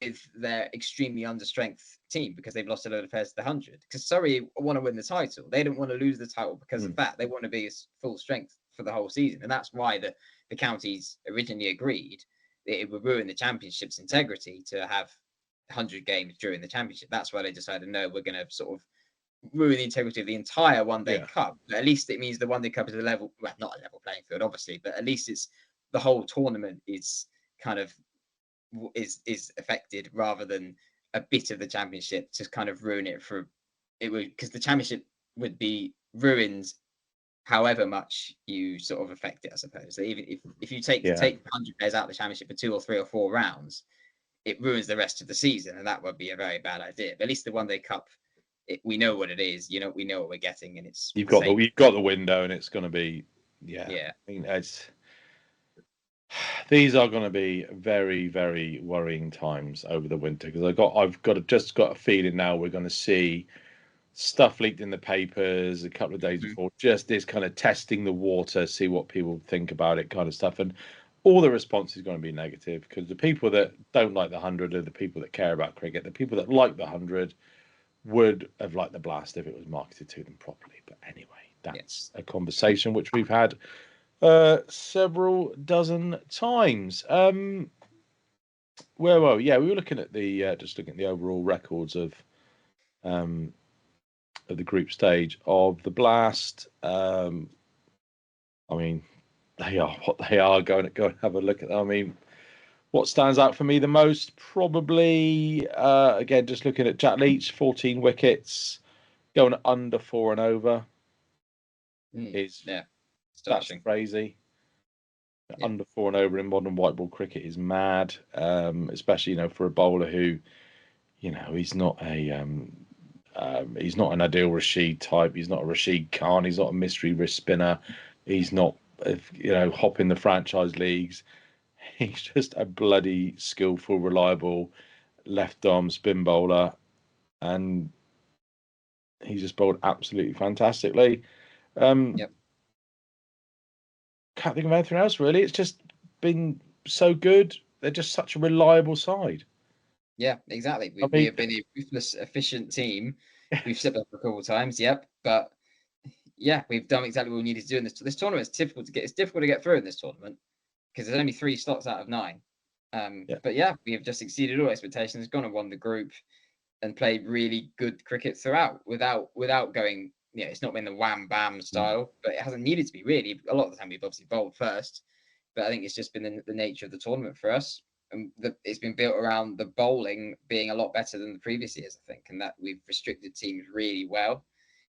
with their extremely understrength team because they've lost a load of players to the 100. Because Surrey want to win the title. They don't want to lose the title because of that. They want to be full strength for the whole season. And that's why the counties originally agreed it would ruin the championship's integrity to have 100 games during the championship. That's why they decided, no, we're going to sort of ruin the integrity of the entire One Day Cup. But at least it means the One Day Cup is not a level playing field, obviously, but at least it's the whole tournament is kind of is affected rather than a bit of the championship to kind of ruin it because the championship would be ruined however much you sort of affect it, I suppose. So even if you take 100 players out of the championship for 2 or 3 or 4 rounds, it ruins the rest of the season, and that would be a very bad idea. But at least the One Day Cup, we know what it is. We know what we're getting, and it's you've got the window, and it's going to be yeah. I mean, these are going to be very, very worrying times over the winter, because I've got a feeling now we're going to see stuff leaked in the papers a couple of days before, just this kind of testing the water, see what people think about it, kind of stuff, and all the response is going to be negative, because the people that don't like the 100 are the people that care about cricket. The people that like the 100 would have liked the Blast if it was marketed to them properly. But anyway, that's a conversation which we've had several dozen times. We were looking at the overall records of the group stage of the Blast. I mean, they are what they are. Go and have a look at them. I mean, what stands out for me the most, probably, again, just looking at Jack Leach, 14 wickets, going under 4 and over. That's crazy. Yeah. Under 4 and over in modern white ball cricket is mad, especially for a bowler who, he's not an Adil Rashid type. He's not a Rashid Khan. He's not a mystery wrist spinner. He's not hopping the franchise leagues. He's just a bloody skillful, reliable left arm spin bowler, and he's just bowled absolutely fantastically. Can't think of anything else really. It's just been so good. They're just such a reliable side. Yeah, exactly. We have been a ruthless, efficient team. We've slipped up a couple of times, but yeah, we've done exactly what we needed to do in this tournament. It's difficult to get through in this tournament because there's only 3 slots out of 9. But yeah, we have just exceeded all expectations, gone and won the group, and played really good cricket throughout without going. It's not been the wham bam style, but it hasn't needed to be really. A lot of the time we've obviously bowled first, but I think it's just been the nature of the tournament for us. And it's been built around the bowling being a lot better than the previous years, I think, and that we've restricted teams really well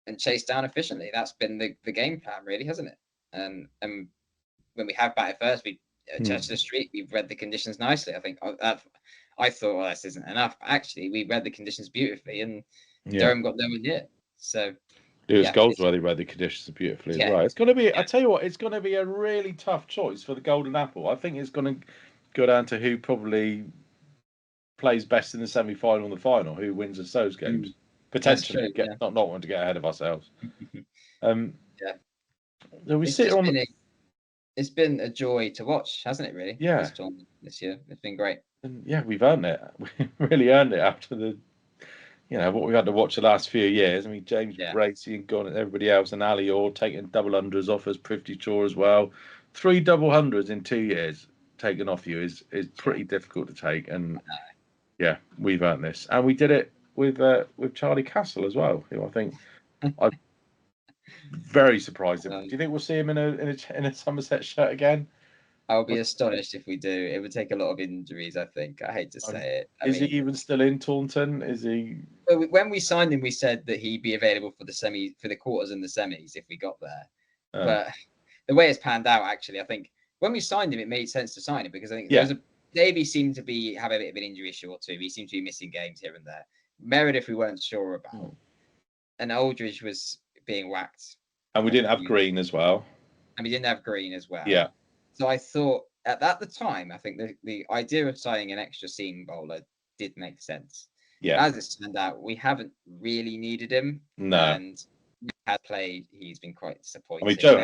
and chased down efficiently. That's been the game plan, really, hasn't it? And when we have batted first, we touched the street. We've read the conditions nicely. I think I thought, well, this isn't enough. But actually, we read the conditions beautifully, and Durham got nowhere near. So Lewis Goldsworthy read the conditions beautifully as well. It's going to be. I tell you what, it's going to be a really tough choice for the Golden Apple. I think it's going to go down to who probably plays best in the semi-final and the final, who wins those games. Potentially, not wanting to get ahead of ourselves. It's been a joy to watch, hasn't it? Really, this tournament this year, it's been great. And we've earned it. We really earned it after what we've had to watch the last few years. I mean, James Bracey and Gone and everybody else, and Ali Orr taking double hundreds off us, Prithvi Shaw as well. 3 double hundreds in 2 years taken off you is pretty difficult to take, and we've earned this, and we did it with Charlie Castle as well, who I think I'm very surprised. Do you think we'll see him in a Somerset shirt again? I'll be astonished if we do. It would take a lot of injuries, I think. I hate to say it. Is he even still in Taunton? Is he? When we signed him, we said that he'd be available for the quarters and the semis if we got there. But the way it's panned out, actually, I think when we signed him, it made sense to sign him because I think Davey seemed to have a bit of an injury issue or two. He seemed to be missing games here and there. Meredith, we weren't sure about, and Aldridge was being whacked. And we didn't have Green as well. Yeah. So I thought at the time, I think the idea of signing an extra seam bowler did make sense. Yeah. As it's turned out, we haven't really needed him. No. And he has played. He's been quite disappointing. I mean, Joe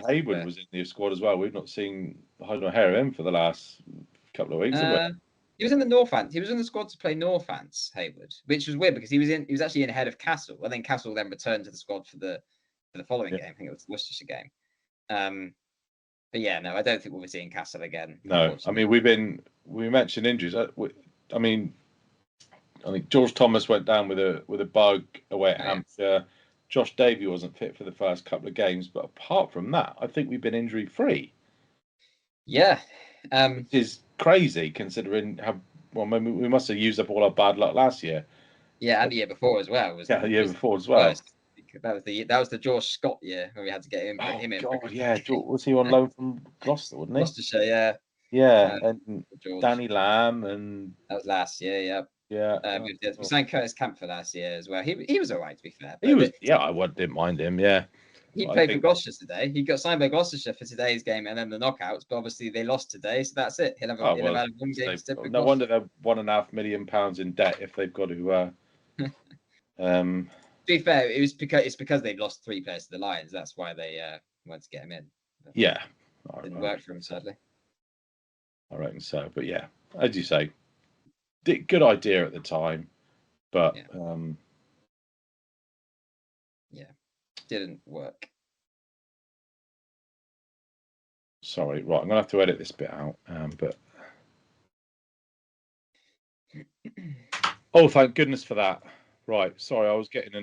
Hayward was in the squad as well. We've not seen hide nor hair of him for the last couple of weeks, have we? He was in the Northants. He was in the squad to play Northants, Hayward, which was weird because he was actually in ahead of Castle, and then Castle then returned to the squad for the following game. I think it was the Worcestershire game. But yeah, no, I don't think we'll be seeing Castle again. No, I mean we mentioned injuries. I think George Thomas went down with a bug away at Hampshire. Josh Davey wasn't fit for the first couple of games, but apart from that, I think we've been injury free. Yeah, which is crazy considering we must have used up all our bad luck last year. Yeah, and the year before as well. The year before as well. That was the George Scott year where we had to get him in. God, yeah. Was he on loan from Gloucester, wasn't he? Gloucestershire, yeah. Yeah, and George. Danny Lamb and That was last year. Yeah. yeah, We signed Curtis Camp for last year as well. He was all right, to be fair. he was. But Yeah, didn't mind him. Yeah, he but I played for think Gloucester today. He got signed by Gloucestershire for today's game and then the knockouts. But obviously they lost today, so that's it. He'll have oh had well, one game stint with no wonder Gloucester. they're £1.5 million in debt if they've got to. To be fair, it's because they've lost 3 players to the Lions. That's why they wanted to get him in. But Yeah, didn't work for him, sadly. I reckon so. But yeah, as you say, good idea at the time, but yeah, didn't work. Sorry, right. I'm gonna have to edit this bit out. But oh, thank goodness for that. Right, sorry, I was getting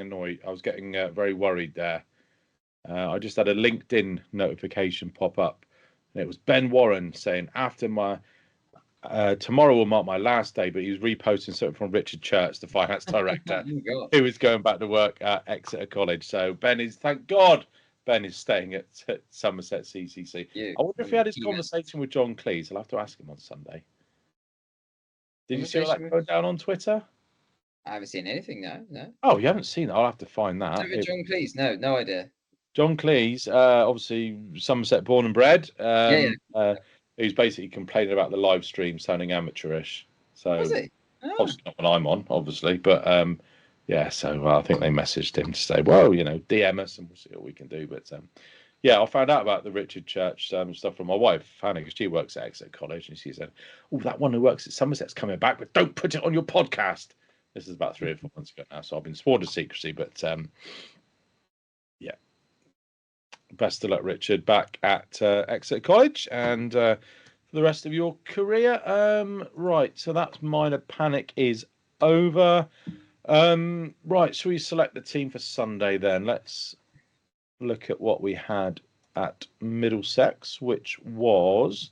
annoyed. I was getting very worried there. I just had a LinkedIn notification pop up, and it was Ben Warren saying after my tomorrow will mark my last day, but he was reposting something from Richard Church, the finance director, who was going back to work at Exeter College. So thank God, Ben is staying at Somerset CCC. I wonder if he had his conversation with John Cleese. I'll have to ask him on Sunday. Did you see all that go down on Twitter? I haven't seen anything. No. Oh, you haven't seen it? I'll have to find that. John Cleese? No idea. John Cleese, obviously Somerset born and bred. Who's basically complaining about the live stream sounding amateurish. So obviously not when I'm on, obviously, but yeah. So I think they messaged him to say, well, DM us and we'll see what we can do. But yeah, I found out about the Richard Church stuff from my wife, Fanny, because she works at Exeter College, and she said, "Oh, that one who works at Somerset's coming back, but don't put it on your podcast." This is about 3 or 4 months ago now, so I've been sworn to secrecy. But yeah, best of luck, Richard, back at Exeter College, and for the rest of your career. Right, so that's Minor Panic is over. Right, shall we select the team for Sunday then? Let's look at what we had at Middlesex, which was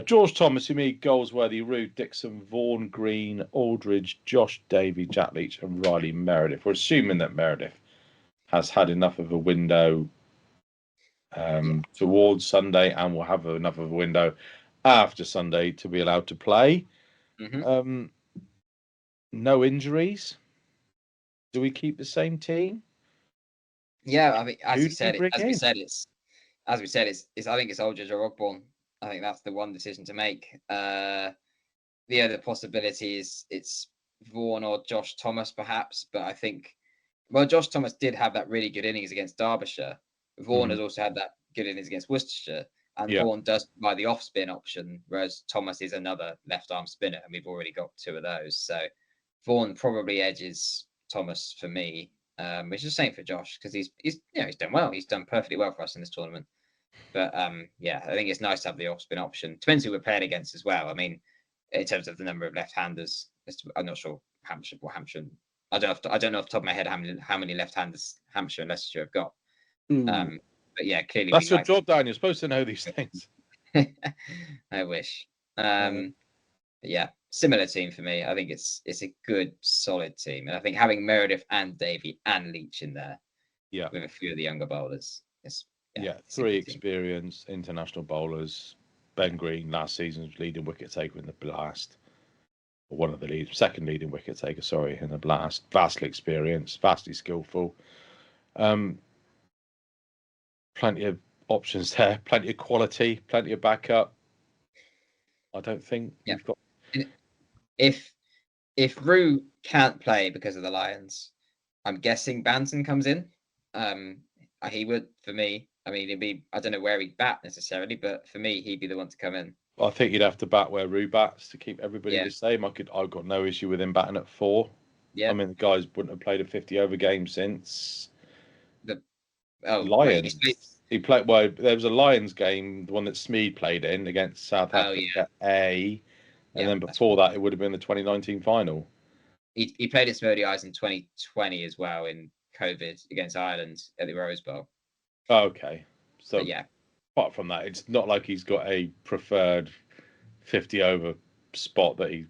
George Thomas, Umi, Goldsworthy, Rude, Dixon, Vaughan, Green, Aldridge, Josh Davey, Jack Leach, and Riley Meredith. We're assuming that Meredith has had enough of a window towards Sunday and will have enough of a window after Sunday to be allowed to play. Mm-hmm. No injuries. Do we keep the same team? Yeah, I mean, as we said, I think it's Aldridge or Ogborn. I think that's the one decision to make. The other possibility is it's Vaughan or Josh Thomas, perhaps. But I think, Josh Thomas did have that really good innings against Derbyshire. Vaughan has also had that good innings against Worcestershire. And Vaughan does provide the off-spin option, whereas Thomas is another left-arm spinner, and we've already got 2 of those. So Vaughan probably edges Thomas for me, which is the same for Josh, because he's done well. He's done perfectly well for us in this tournament. But yeah, I think it's nice to have the off-spin option. Depends who we're playing against as well. I mean, in terms of the number of left-handers, I'm not sure Hampshire. I don't know off the top of my head how many left-handers Hampshire and Leicestershire have got. But yeah, clearly that's your job, Dan. You're supposed to know these things. I wish. Yeah, similar team for me. I think it's a good, solid team, and I think having Meredith and Davey and Leach in there, with a few of the younger bowlers, it's 3 experienced international bowlers. Ben Green last season's leading wicket taker in the Blast, or one of the second leading wicket taker, sorry, in the Blast. Vastly experienced, vastly skillful. Plenty of options there, plenty of quality, plenty of backup. I don't think we've got. If Rue can't play because of the Lions, I'm guessing Banton comes in. He would, for me. I mean, I don't know where he'd bat necessarily, but for me, he'd be the one to come in. I think you'd have to bat where Rue bats to keep everybody the same. I've got no issue with him batting at 4. Yeah. I mean, the guys wouldn't have played a 50-over game since the Lions. He played well. There was a Lions game, the one that Smead played in against South Africa A, and then before that, it would have been the 2019 final. He played at Smody Eyes in 2020 as well in COVID against Ireland at the Rose Bowl. Oh, okay. So apart from that, it's not like he's got a preferred 50-over spot that he's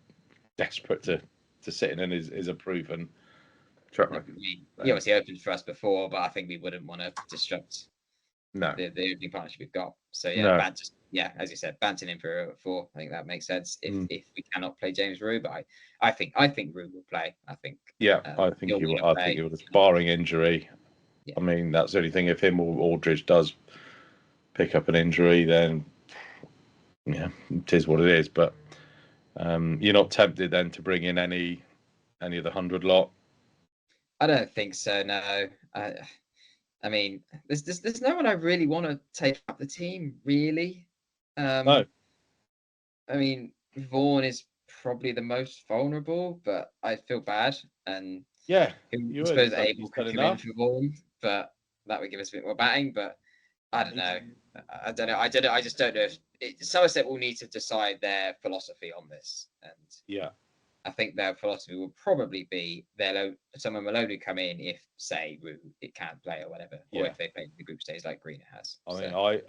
desperate to sit in and is a proven track record. He obviously opened for us before, but I think we wouldn't want to disrupt the opening partnership we've got. So yeah, as you said, Banton in for 4. I think that makes sense if Mm. if we cannot play James Rue, but I think Rue will play. I think Yeah, I think he'll he will. wanna I think he play. will, barring injury. Yeah. I mean, that's the only thing. If him or Aldridge does pick up an injury, then yeah, it is what it is. But you're not tempted then to bring in any of the 100 lot. I don't think so. No. I mean, there's no one I really want to take up the team. Really. No. I mean, Vaughan is probably the most vulnerable, but I feel bad. And Yeah, I you would. suppose Abel He's could done come in enough. for Vaughan, but that would give us a bit more batting. But I don't know. I don't know. I don't know. I just don't know if Somerset will need to decide their philosophy on this. And Yeah. I think their philosophy will probably be someone will only come in if, say, it can't play or whatever, or if they play the group stage like Green has. I mean, I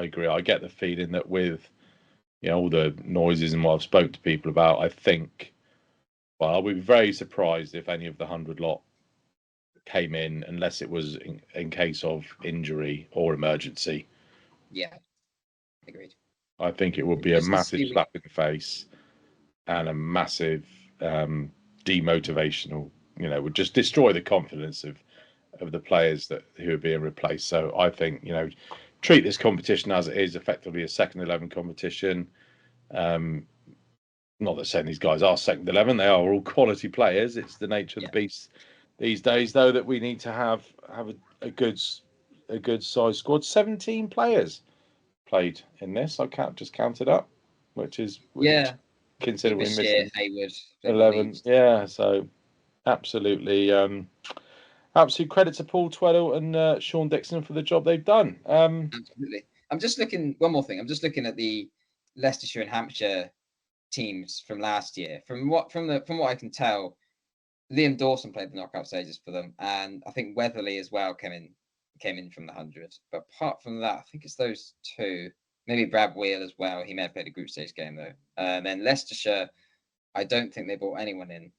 agree. I get the feeling that with all the noises and what I've spoke to people about, I think, well, I'll be very surprised if any of the 100 lot came in unless it was in case of injury or emergency. Yeah, agreed. I think it would be a massive slap in the face and a massive demotivational. Would just destroy the confidence of the players who are being replaced. So I think treat this competition as it is, effectively a second 11 competition. Not that saying these guys are second 11; they are all quality players. It's the nature of the beast these days, though, that we need to have a good size squad. 17 players played in this. I just counted up, which considering we're missing Hayward 11. Yeah, so absolutely. Absolute credit to Paul Tweddle and Sean Dixon for the job they've done. Absolutely. I'm just looking. One more thing. I'm just looking at the Leicestershire and Hampshire teams from last year. From what I can tell, Liam Dawson played the knockout stages for them, and I think Weatherly as well came in from the 100. But apart from that, I think it's those two. Maybe Brad Wheel as well. He may have played a group stage game though. Then Leicestershire, I don't think they brought anyone in,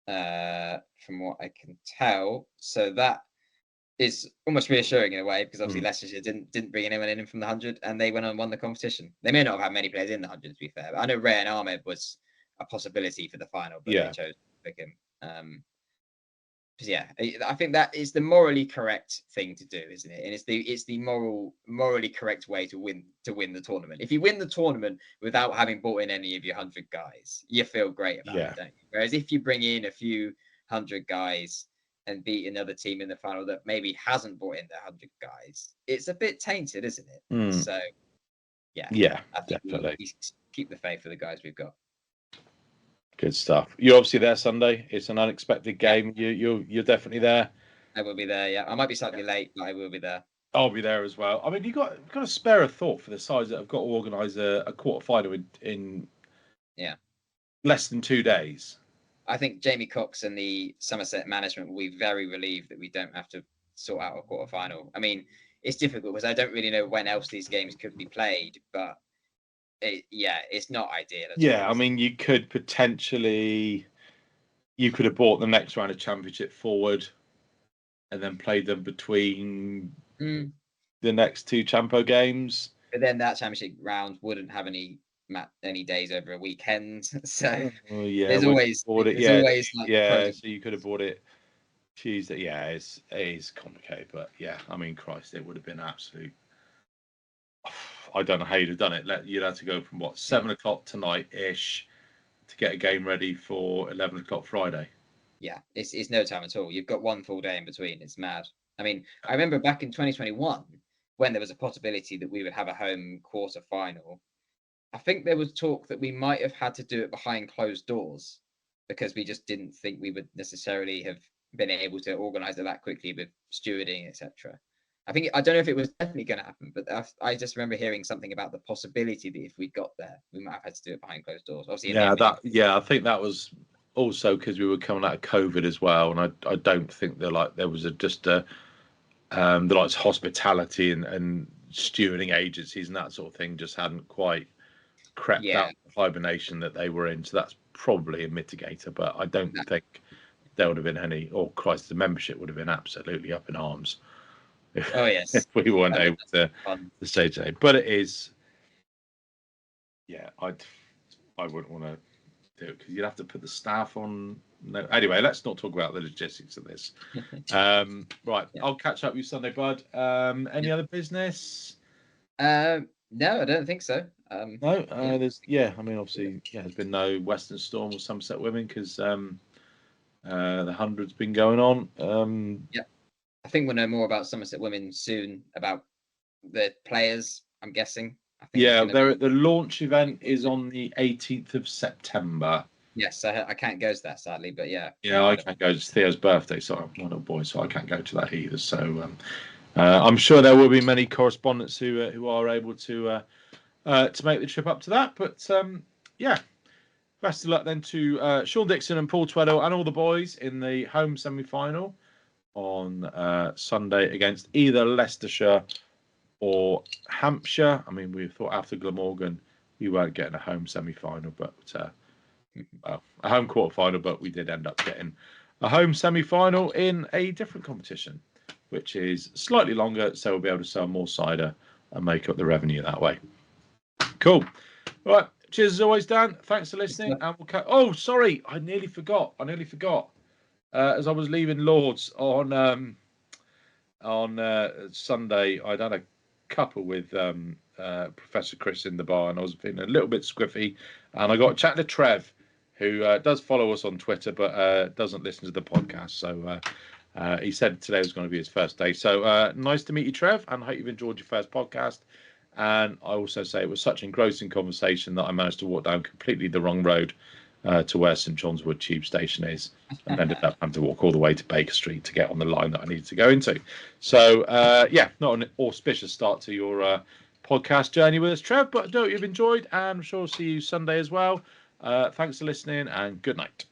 from what I can tell. So that is almost reassuring in a way because obviously Leicestershire didn't bring anyone in from the 100 and they went and won the competition. They may not have had many players in the 100 to be fair, but I know Rayan Ahmed was a possibility for the final, but they chose to pick him. I think that is the morally correct thing to do, isn't it? And it's the morally correct way to win the tournament. If you win the tournament without having brought in any of your 100 guys, you feel great about it, don't you? Whereas if you bring in a few 100 guys and beat another team in the final that maybe hasn't brought in their 100 guys, it's a bit tainted, isn't it? So I think definitely we keep the faith for the guys we've got. Good stuff. You're obviously there Sunday. It's an unexpected game. You're definitely there. I will be there. Yeah, I might be slightly late, but I will be there. I'll be there as well. I mean, you've got to spare a thought for the sides that have got to organise a quarter final in less than 2 days. I think Jamie Cox and the Somerset management will be very relieved that we don't have to sort out a quarter final. I mean, it's difficult because I don't really know when else these games could be played, but it's not ideal. I mean, you could potentially, you could have brought the next round of Championship forward and then played them between the next two Champo games. But then that Championship round wouldn't have any days over a weekend, so there's always so you could have bought it Tuesday. Yeah, it is complicated, but I mean, Christ, it would have been absolute. I don't know how you'd have done it. You'd have to go from 7 o'clock tonight ish to get a game ready for 11 o'clock Friday. Yeah, it's no time at all. You've got one full day in between. It's mad. I mean, I remember back in 2021 when there was a possibility that we would have a home quarter final. I think there was talk that we might have had to do it behind closed doors because we just didn't think we would necessarily have been able to organise it that quickly with stewarding, etc. I don't know if it was definitely going to happen, but I just remember hearing something about the possibility that if we got there, we might have had to do it behind closed doors. Obviously, I think that was also because we were coming out of COVID as well, and I don't think there was the likes hospitality and stewarding agencies and that sort of thing just hadn't quite crept out of the hibernation that they were in. So that's probably a mitigator, but I don't think there would have been any. Or Christ, the membership would have been absolutely up in arms. Oh yes, if we weren't able to fun. stay today. But it is, yeah, I wouldn't want to do it because you'd have to put the staff on. No, anyway, let's not talk about the logistics of this. Right, Yeah. I'll catch up with you Sunday, bud. Any other business? No, I don't think so. No, I mean, obviously, there's been no Western Storm or Somerset Women because the 100's been going on. I think we'll know more about Somerset Women soon about the players. I'm guessing. I think it's gonna be... the launch event is on the 18th of September. Yes, I can't go to that sadly, but yeah. Yeah, I can't go. It's Theo's birthday, so I'm one little boy, so I can't go to that either. So I'm sure there will be many correspondents who are able to make the trip up to that. But best of luck then to Sean Dixon and Paul Tweddle and all the boys in the home semi-final on Sunday against either Leicestershire or Hampshire. I mean, we thought after Glamorgan we weren't getting a home semi-final, but a home quarter-final, but we did end up getting a home semi-final in a different competition, which is slightly longer, so we'll be able to sell more cider and make up the revenue that way. Cool. All right. Cheers as always, Dan. Thanks for listening. And we'll oh, sorry, I nearly forgot. As I was leaving Lord's on Sunday, I'd had a couple with Professor Chris in the bar, and I was feeling a little bit squiffy. And I got a chat to Trev, who does follow us on Twitter, but doesn't listen to the podcast. So he said today was going to be his first day. So nice to meet you, Trev, and I hope you've enjoyed your first podcast. And I also say it was such engrossing conversation that I managed to walk down completely the wrong road to where St John's Wood Tube Station is, and ended up having to walk all the way to Baker Street to get on the line that I needed to go into. So, not an auspicious start to your podcast journey with us, Trev, but I hope you've enjoyed, and I'm sure I'll see you Sunday as well. Thanks for listening, and good night.